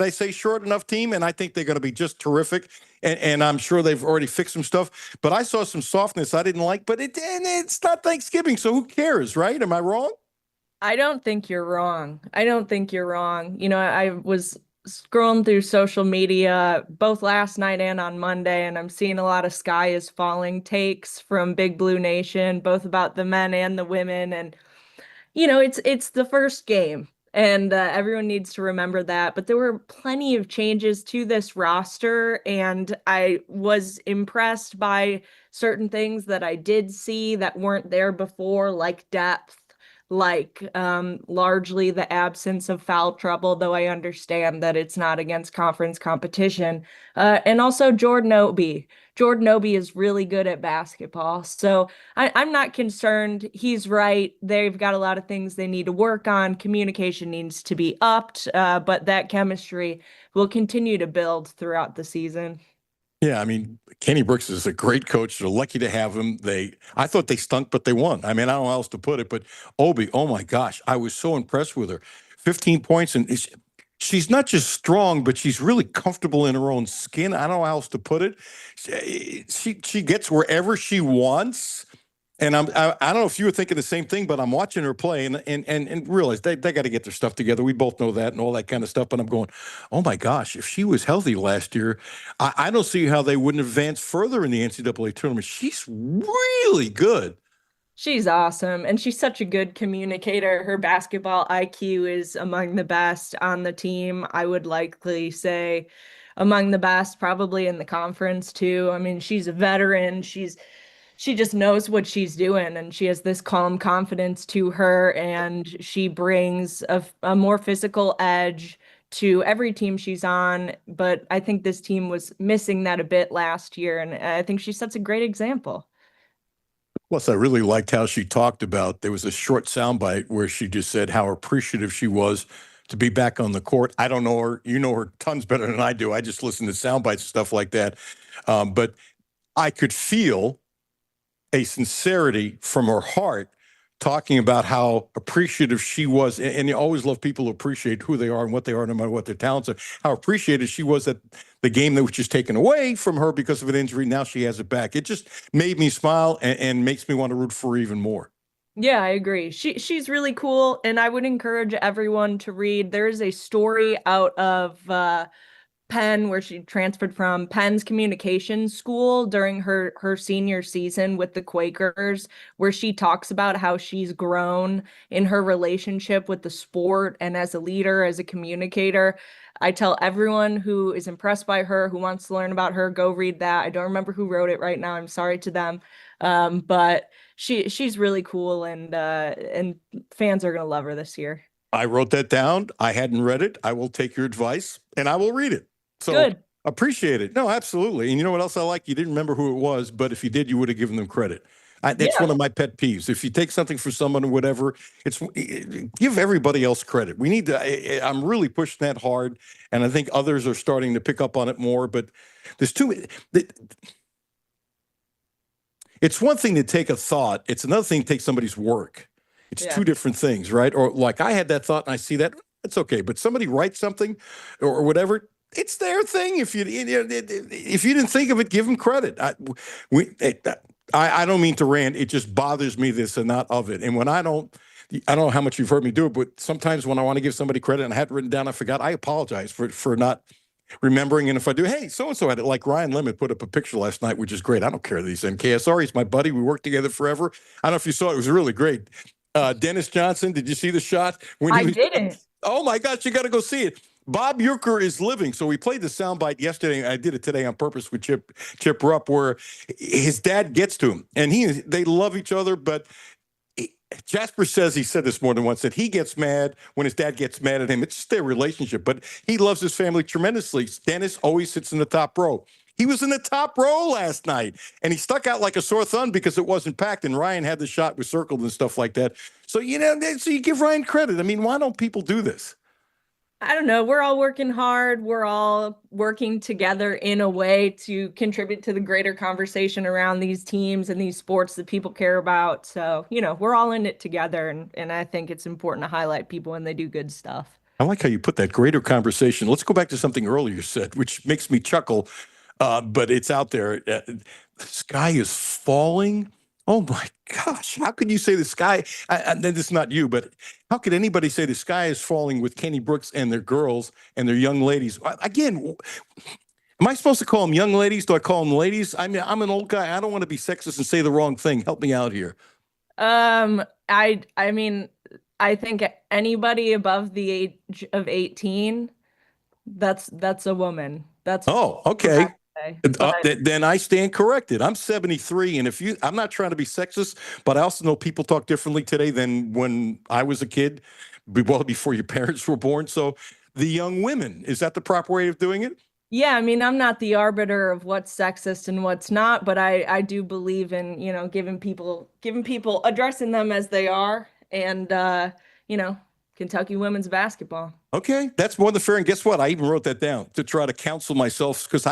I say short enough team? And I think they're going to be just terrific. And I'm sure they've already fixed some stuff. But I saw some softness I didn't like. But it's not Thanksgiving, so who cares, right? Am I wrong? I don't think you're wrong. I was scrolling through social media both last night and on Monday, and I'm seeing a lot of sky is falling takes from Big Blue Nation, both about the men and the women. And, it's the first game. And everyone needs to remember that. But there were plenty of changes to this roster, and I was impressed by certain things that I did see that weren't there before, like depth, like largely the absence of foul trouble, though I understand that it's not against conference competition. And also Jordan Obi. Jordan Obi is really good at basketball. So I'm not concerned. He's right. They've got a lot of things they need to work on. Communication needs to be upped, but that chemistry will continue to build throughout the season. Yeah, I mean, Kenny Brooks is a great coach. They're lucky to have him. I thought they stunk, but they won. I mean, I don't know how else to put it. But Obi, oh my gosh, I was so impressed with her. 15 points, and she's not just strong, but she's really comfortable in her own skin. I don't know how else to put it. She gets wherever she wants. And I don't know if you were thinking the same thing, but I'm watching her play and realize they got to get their stuff together. We both know that and all that kind of stuff. But I'm going, oh my gosh, if she was healthy last year, I don't see how they wouldn't advance further in the NCAA tournament. She's really good. She's awesome, and she's such a good communicator. Her basketball IQ is among the best on the team, I would likely say. among the best probably in the conference too. I mean, she's a veteran. She just knows what she's doing, and she has this calm confidence to her, and she brings a more physical edge to every team she's on. But I think this team was missing that a bit last year, and I think she sets a great example. Plus, I really liked how she talked about, there was a short soundbite where she just said how appreciative she was to be back on the court. I don't know her. You know her tons better than I do. I just listen to sound bites and stuff like that. But I could feel a sincerity from her heart talking about how appreciative she was. And you always love people who appreciate who they are and what they are, no matter what their talents are. How appreciated she was that the game that was just taken away from her because of an injury, now she has it back. It just made me smile and makes me want to root for her even more. Yeah, I agree. She's really cool, and I would encourage everyone to read. There is a story out of Penn, where she transferred from Penn's communications school during her senior season with the Quakers, where she talks about how she's grown in her relationship with the sport and as a leader, as a communicator. I tell everyone who is impressed by her, who wants to learn about her, go read that. I don't remember who wrote it right now. I'm sorry to them. But she's really cool, and fans are gonna love her this year. I wrote that down. I hadn't read it. I will take your advice and I will read it. So Good. appreciate it. No, absolutely. And you know what else I like? You didn't remember who it was, but if you did, you would have given them credit. That's one of my pet peeves. If you take something for someone or whatever, give everybody else credit. We need to. I'm really pushing that hard, and I think others are starting to pick up on it more. But there's too many. It's one thing to take a thought. It's another thing to take somebody's work. It's two different things, right? Or like I had that thought and I see that, it's okay. But somebody writes something or whatever, it's their thing. If you didn't think of it, give them credit. I don't mean to rant. It just bothers me this and not of it. And when I don't know how much you've heard me do it, but sometimes when I want to give somebody credit and I had it written down, I forgot. I apologize for not remembering. And if I do, hey, so-and-so had it. Like Ryan Lemon put up a picture last night, which is great. I don't care that he's MKSR. He's my buddy. We worked together forever. I don't know if you saw it. It was really great. Dennis Johnson, did you see the shot? I didn't. Oh, my gosh, you got to go see it. Bob Uecker is living. So we played the soundbite yesterday. I did it today on purpose with Chip Rupp, where his dad gets to him. And they love each other, but Jasper says, he said this more than once, that he gets mad when his dad gets mad at him. It's just their relationship, but he loves his family tremendously. Dennis always sits in the top row. He was in the top row last night, and he stuck out like a sore thumb because it wasn't packed, and Ryan had the shot was circled and stuff like that. So, so you give Ryan credit. I mean, why don't people do this? I don't know. We're all working hard. We're all working together in a way to contribute to the greater conversation around these teams and these sports that people care about. So, we're all in it together. And I think it's important to highlight people when they do good stuff. I like how you put that greater conversation. Let's go back to something earlier said, which makes me chuckle, but it's out there. The sky is falling. Oh my gosh. How could you say the sky? This is not you, but how could anybody say the sky is falling with Kenny Brooks and their girls and their young ladies? Again, am I supposed to call them young ladies? Do I call them ladies? I mean, I'm an old guy. I don't want to be sexist and say the wrong thing. Help me out here. I mean, I think anybody above the age of 18, that's a woman. That's okay. But Then I stand corrected. I'm 73, and I'm not trying to be sexist, but I also know people talk differently today than when I was a kid, well before your parents were born. So the young women, is that the proper way of doing it? Yeah, I mean, I'm not the arbiter of what's sexist and what's not, but I do believe in, giving people, addressing them as they are, and Kentucky women's basketball. Okay, that's more than fair. And guess what? I even wrote that down to try to counsel myself, because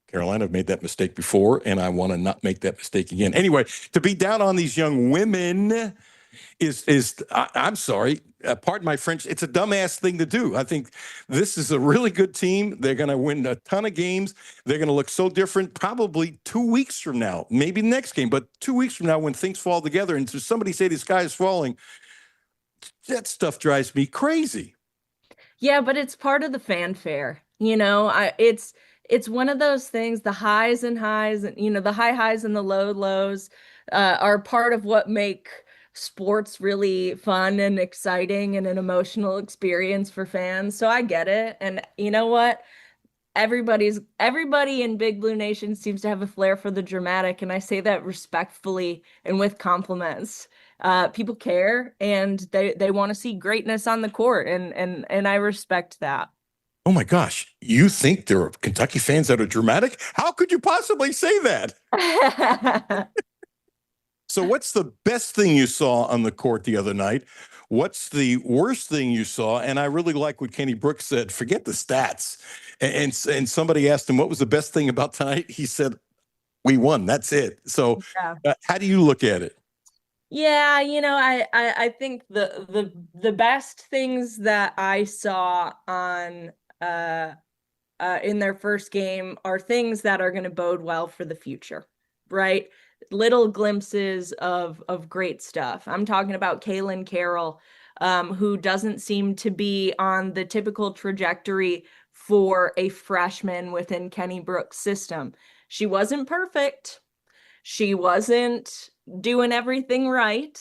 Carolina, I've made that mistake before, and I want to not make that mistake again. Anyway, to be down on these young women I'm sorry, pardon my French, it's a dumbass thing to do. I think this is a really good team. They're going to win a ton of games. They're going to look so different probably 2 weeks from now, maybe next game, but 2 weeks from now when things fall together and to somebody say the sky is falling, that stuff drives me crazy. Yeah, but it's part of the fanfare. It's one of those things, the highs and highs, and the high highs and the low lows are part of what make sports really fun and exciting and an emotional experience for fans. So I get it. And you know what? everybody in Big Blue Nation seems to have a flair for the dramatic, and I say that respectfully and with compliments. People care, and they want to see greatness on the court, and I respect that. Oh my gosh, you think there are Kentucky fans that are dramatic? How could you possibly say that? So what's the best thing you saw on the court the other night? What's the worst thing you saw? And I really like what Kenny Brooks said, forget the stats. And somebody asked him, what was the best thing about tonight? He said, we won. That's it. So how do you look at it? Yeah, I think the best things that I saw on in their first game are things that are going to bode well for the future, right? Little glimpses of great stuff. I'm talking about Kaylin Carroll, who doesn't seem to be on the typical trajectory for a freshman within Kenny Brooks' system. She wasn't perfect. She wasn't doing everything right,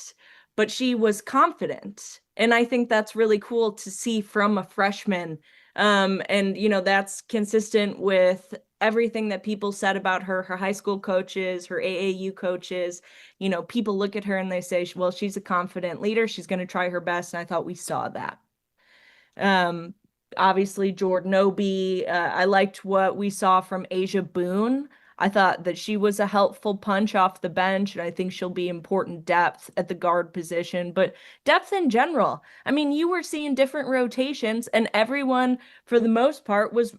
but she was confident. And I think that's really cool to see from a freshman. And, that's consistent with everything that people said about her high school coaches, her AAU coaches. People look at her and they say, well, she's a confident leader. She's going to try her best. And I thought we saw that. Obviously, Jordan Obi, I liked what we saw from Asia Boone. I thought that she was a helpful punch off the bench, and I think she'll be important depth at the guard position, but depth in general. I mean, you were seeing different rotations, and everyone, for the most part, was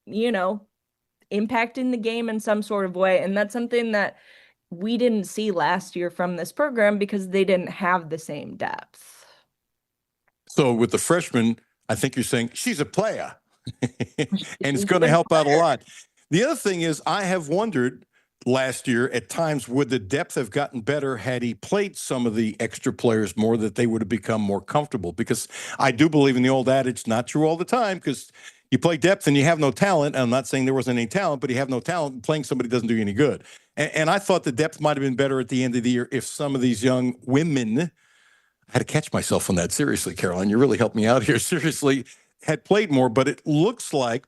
impacting the game in some sort of way, and that's something that we didn't see last year from this program because they didn't have the same depth. So with the freshman, I think you're saying she's a player, and it's going to help out a lot. The other thing is, I have wondered last year at times, would the depth have gotten better had he played some of the extra players more, that they would have become more comfortable? Because I do believe in the old adage, not true all the time, because you play depth and you have no talent. I'm not saying there wasn't any talent, but you have no talent. Playing somebody doesn't do you any good. And I thought the depth might have been better at the end of the year if some of these young women, I had to catch myself on that. Seriously, Caroline, you really helped me out here. Seriously, had played more, but it looks like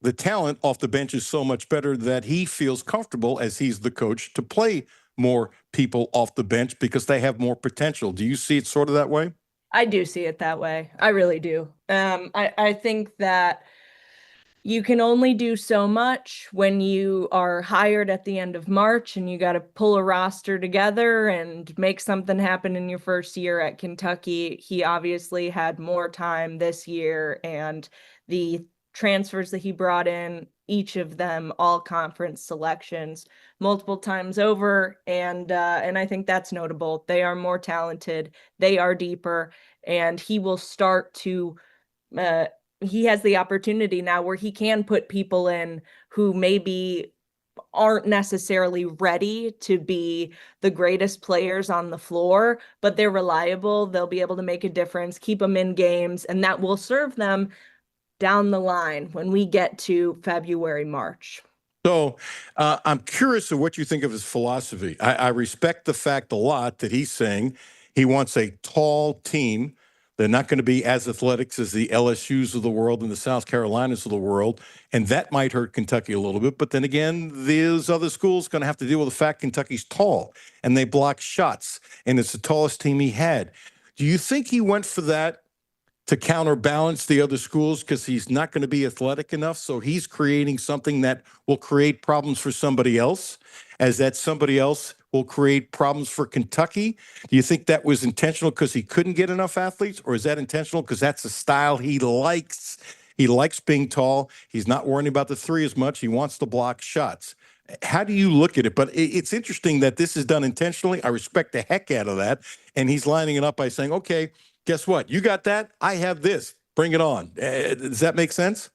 the talent off the bench is so much better that he feels comfortable, as he's the coach, to play more people off the bench because they have more potential. Do you see it sort of that way? I do see it that way. I really do. I think that you can only do so much when you are hired at the end of March and you got to pull a roster together and make something happen in your first year at Kentucky. He obviously had more time this year, and the transfers that he brought in, each of them all conference selections multiple times over, and I think that's notable. They are more talented, they are deeper, and he will start to he has the opportunity now where he can put people in who maybe aren't necessarily ready to be the greatest players on the floor, but they're reliable. They'll be able to make a difference, keep them in games, and that will serve them down the line when we get to February, March. So I'm curious of what you think of his philosophy. I respect the fact a lot that he's saying he wants a tall team. They're not going to be as athletic as the LSUs of the world and the South Carolinas of the world, and that might hurt Kentucky a little bit. But then again, these other schools going to have to deal with the fact Kentucky's tall, and they block shots, and it's the tallest team he had. Do you think he went for that to counterbalance the other schools because he's not going to be athletic enough? So he's creating something that will create problems for somebody else, as that somebody else will create problems for Kentucky. Do you think that was intentional because he couldn't get enough athletes, or is that intentional because that's the style he likes? He likes being tall. He's not worrying about the three as much. He wants to block shots. How do you look at it? But it's interesting that this is done intentionally. I respect the heck out of that. And he's lining it up by saying, okay, guess what? You got that? I have this. Bring it on. Does that make sense?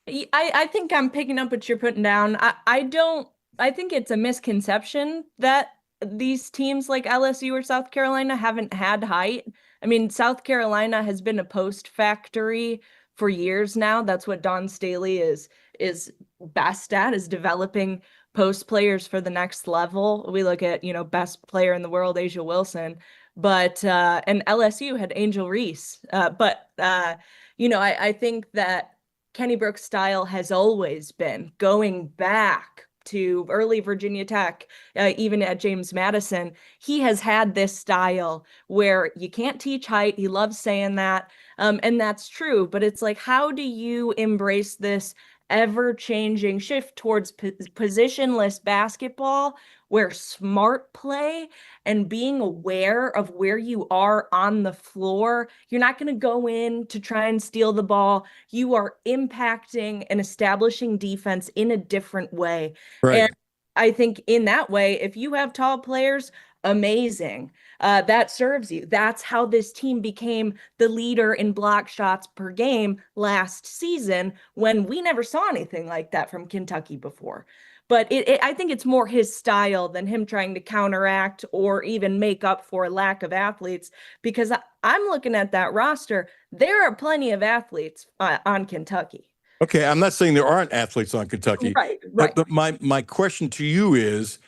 I think I'm picking up what you're putting down. I think it's a misconception that these teams like LSU or South Carolina haven't had height. I mean, South Carolina has been a post factory for years now. That's what Don Staley is best at, is developing post players for the next level. We look at, best player in the world, Asia Wilson, but and LSU had Angel Reese. I think that Kenny Brooks' style has always been, going back to early Virginia Tech, even at James Madison. He has had this style where you can't teach height. He loves saying that. And that's true. But it's like, how do you embrace this ever-changing shift towards positionless basketball, where smart play and being aware of where you are on the floor, you're not going to go in to try and steal the ball. You are impacting and establishing defense in a different way. Right. And I think in that way, if you have tall players, amazing. That serves you. That's how this team became the leader in block shots per game last season, when we never saw anything like that from Kentucky before. But I think it's more his style than him trying to counteract or even make up for a lack of athletes, because I'm looking at that roster. There are plenty of athletes on Kentucky. Okay, I'm not saying there aren't athletes on Kentucky. Right. But my question to you is,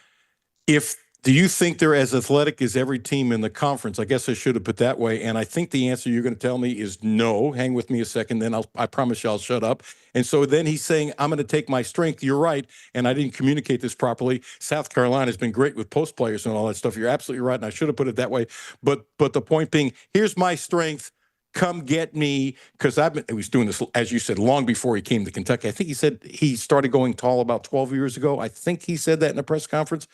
do you think they're as athletic as every team in the conference? I guess I should have put that way. And I think the answer you're going to tell me is no. Hang with me a second, then I promise you I'll shut up. And so then he's saying, I'm going to take my strength. You're right. And I didn't communicate this properly. South Carolina has been great with post players and all that stuff. You're absolutely right. And I should have put it that way. But the point being, here's my strength. Come get me, because he was doing this, as you said, long before he came to Kentucky. I think he said he started going tall about 12 years ago. I think he said that in a press conference,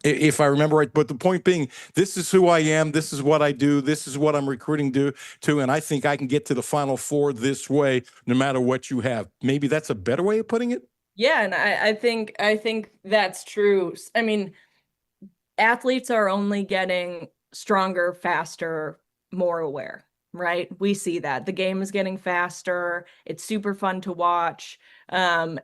if I remember right. But the point being, this is who I am. This is what I do. This is what I'm recruiting to. And I think I can get to the Final Four this way, no matter what you have. Maybe that's a better way of putting it. Yeah, and I think that's true. I mean, athletes are only getting stronger, faster, more aware, right? We see that the game is getting faster. It's super fun to watch. And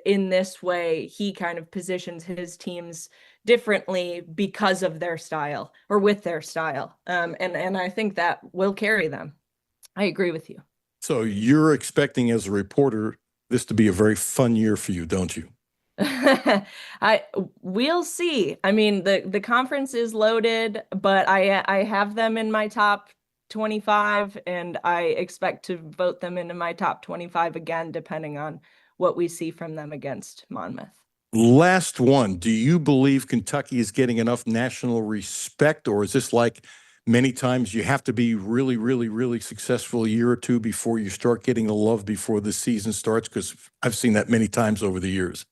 in this way, he kind of positions his teams differently because of their style, or with their style. And I think that will carry them. I agree with you. So you're expecting, as a reporter, this to be a very fun year for you, don't you? We'll see. I mean, the conference is loaded, but I have them in my top 25, and I expect to vote them into my top 25 again, depending on what we see from them against Monmouth. Last one. Do you believe Kentucky is getting enough national respect, or is this like many times you have to be really, really, really successful a year or two before you start getting the love before the season starts? Because I've seen that many times over the years.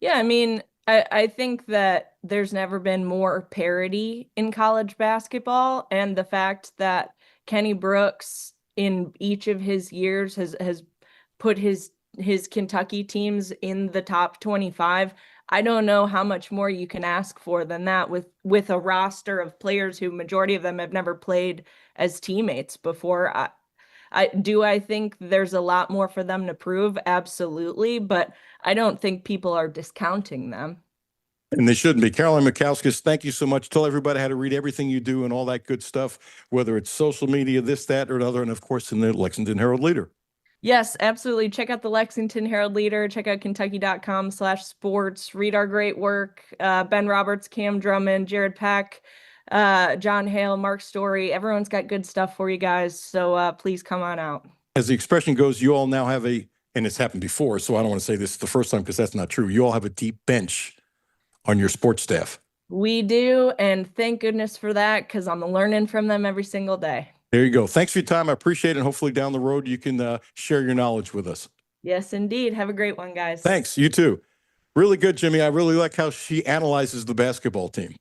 Yeah, I mean, I think that there's never been more parity in college basketball, and the fact that Kenny Brooks in each of his years has put his Kentucky teams in the top 25. I don't know how much more you can ask for than that with a roster of players who majority of them have never played as teammates before. I think there's a lot more for them to prove, absolutely, but I don't think people are discounting them. And they shouldn't be. Caroline Mikauskas, thank you so much. Tell everybody how to read everything you do and all that good stuff, whether it's social media, this, that, or another, and of course in the Lexington Herald Leader. Yes, absolutely. Check out the Lexington Herald Leader. Check out Kentucky.com/sports. Read our great work. Ben Roberts, Cam Drummond, Jared Peck, John Hale, Mark Story. Everyone's got good stuff for you guys. So please come on out. As the expression goes, you all now have and it's happened before, so I don't want to say this is the first time because that's not true. You all have a deep bench on your sports staff. We do, and thank goodness for that, because I'm learning from them every single day. There you go. Thanks for your time. I appreciate it. And hopefully down the road, you can share your knowledge with us. Yes, indeed. Have a great one, guys. Thanks. You too. Really good, Jimmy. I really like how she analyzes the basketball team.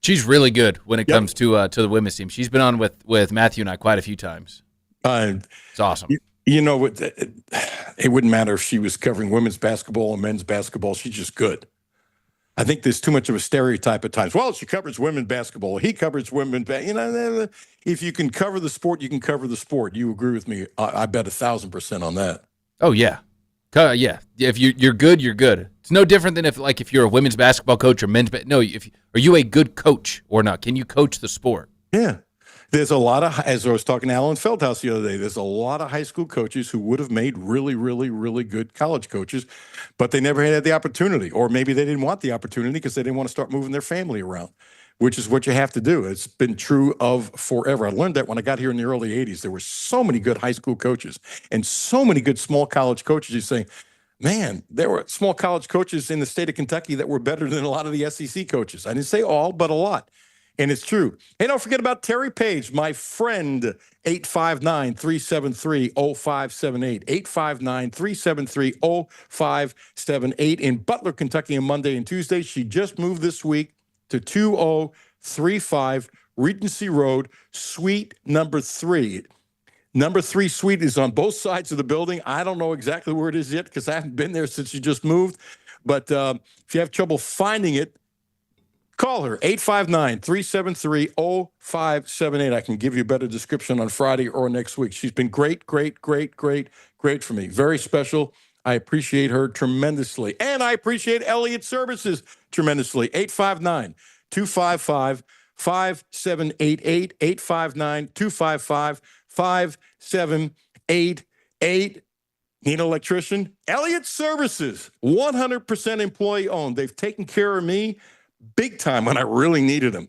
She's really good when it comes to the women's team. She's been on with Matthew and I quite a few times. It's awesome. You know, it wouldn't matter if she was covering women's basketball or men's basketball. She's just good. I think there's too much of a stereotype at times. Well, she covers women's basketball. He covers women's basketball. If you can cover the sport, you can cover the sport. You agree with me? I bet 1,000% on that. Oh, yeah. Yeah. If you're good, you're good. It's no different than if you're a women's basketball coach or men's. No, are you a good coach or not? Can you coach the sport? Yeah. There's a lot of, as I was talking to Alan Feldhouse the other day, there's a lot of high school coaches who would have made really, really, really good college coaches, but they never had the opportunity, or maybe they didn't want the opportunity because they didn't want to start moving their family around. which is what you have to do. It's been true of forever. I learned that when I got here in the early 80s. There were so many good high school coaches and so many good small college coaches. You say, man, there were small college coaches in the state of Kentucky that were better than a lot of the SEC coaches. I didn't say all, but a lot. And it's true. Hey, don't forget about Terry Page, my friend, 859-373-0578. 859-373-0578 in Butler, Kentucky on Monday and Tuesday. She just moved this week to 2035 Regency Road, suite number 3. Number 3 suite is on both sides of the building. I don't know exactly where it is yet because I haven't been there since you just moved. But if you have trouble finding it, call her, 859-373-0578. I can give you a better description on Friday or next week. She's been great for me. Very special. I appreciate her tremendously. And I appreciate Elliott Services tremendously. 859-255-5788. 859-255-5788. Need an electrician? Elliott Services, 100% employee owned. They've taken care of me big time when I really needed them.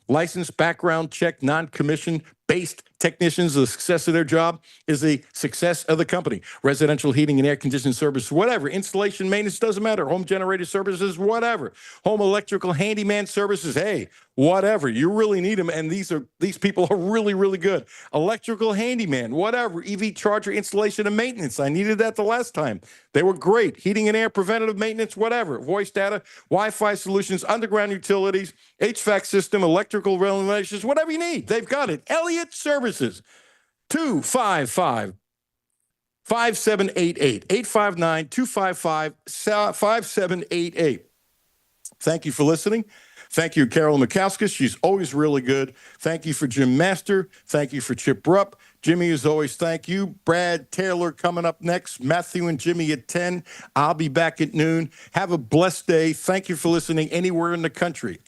Licensed, background check, non-commission based technicians. The success of their job is the success of the company. Residential heating and air conditioning service, whatever. Installation, maintenance, doesn't matter. Home generator services, whatever. Home electrical handyman services, hey, whatever. You really need them, and these people are really good. Electrical handyman, whatever. EV charger installation and maintenance. I needed that the last time. They were great. Heating and air preventative maintenance, whatever. Voice data, Wi-Fi solutions, underground utilities, HVAC system, electrical renovations, whatever you need. They've got it. Elliott Services, 255-5788, 859-255-5788. Thank you for listening. Thank you, Carol Mikauskas. She's always really good. Thank you for Jim Master. Thank you for Chip Rupp. Jimmy, as always, thank you. Brad Taylor coming up next. Matthew and Jimmy at 10. I'll be back at noon. Have a blessed day. Thank you for listening anywhere in the country.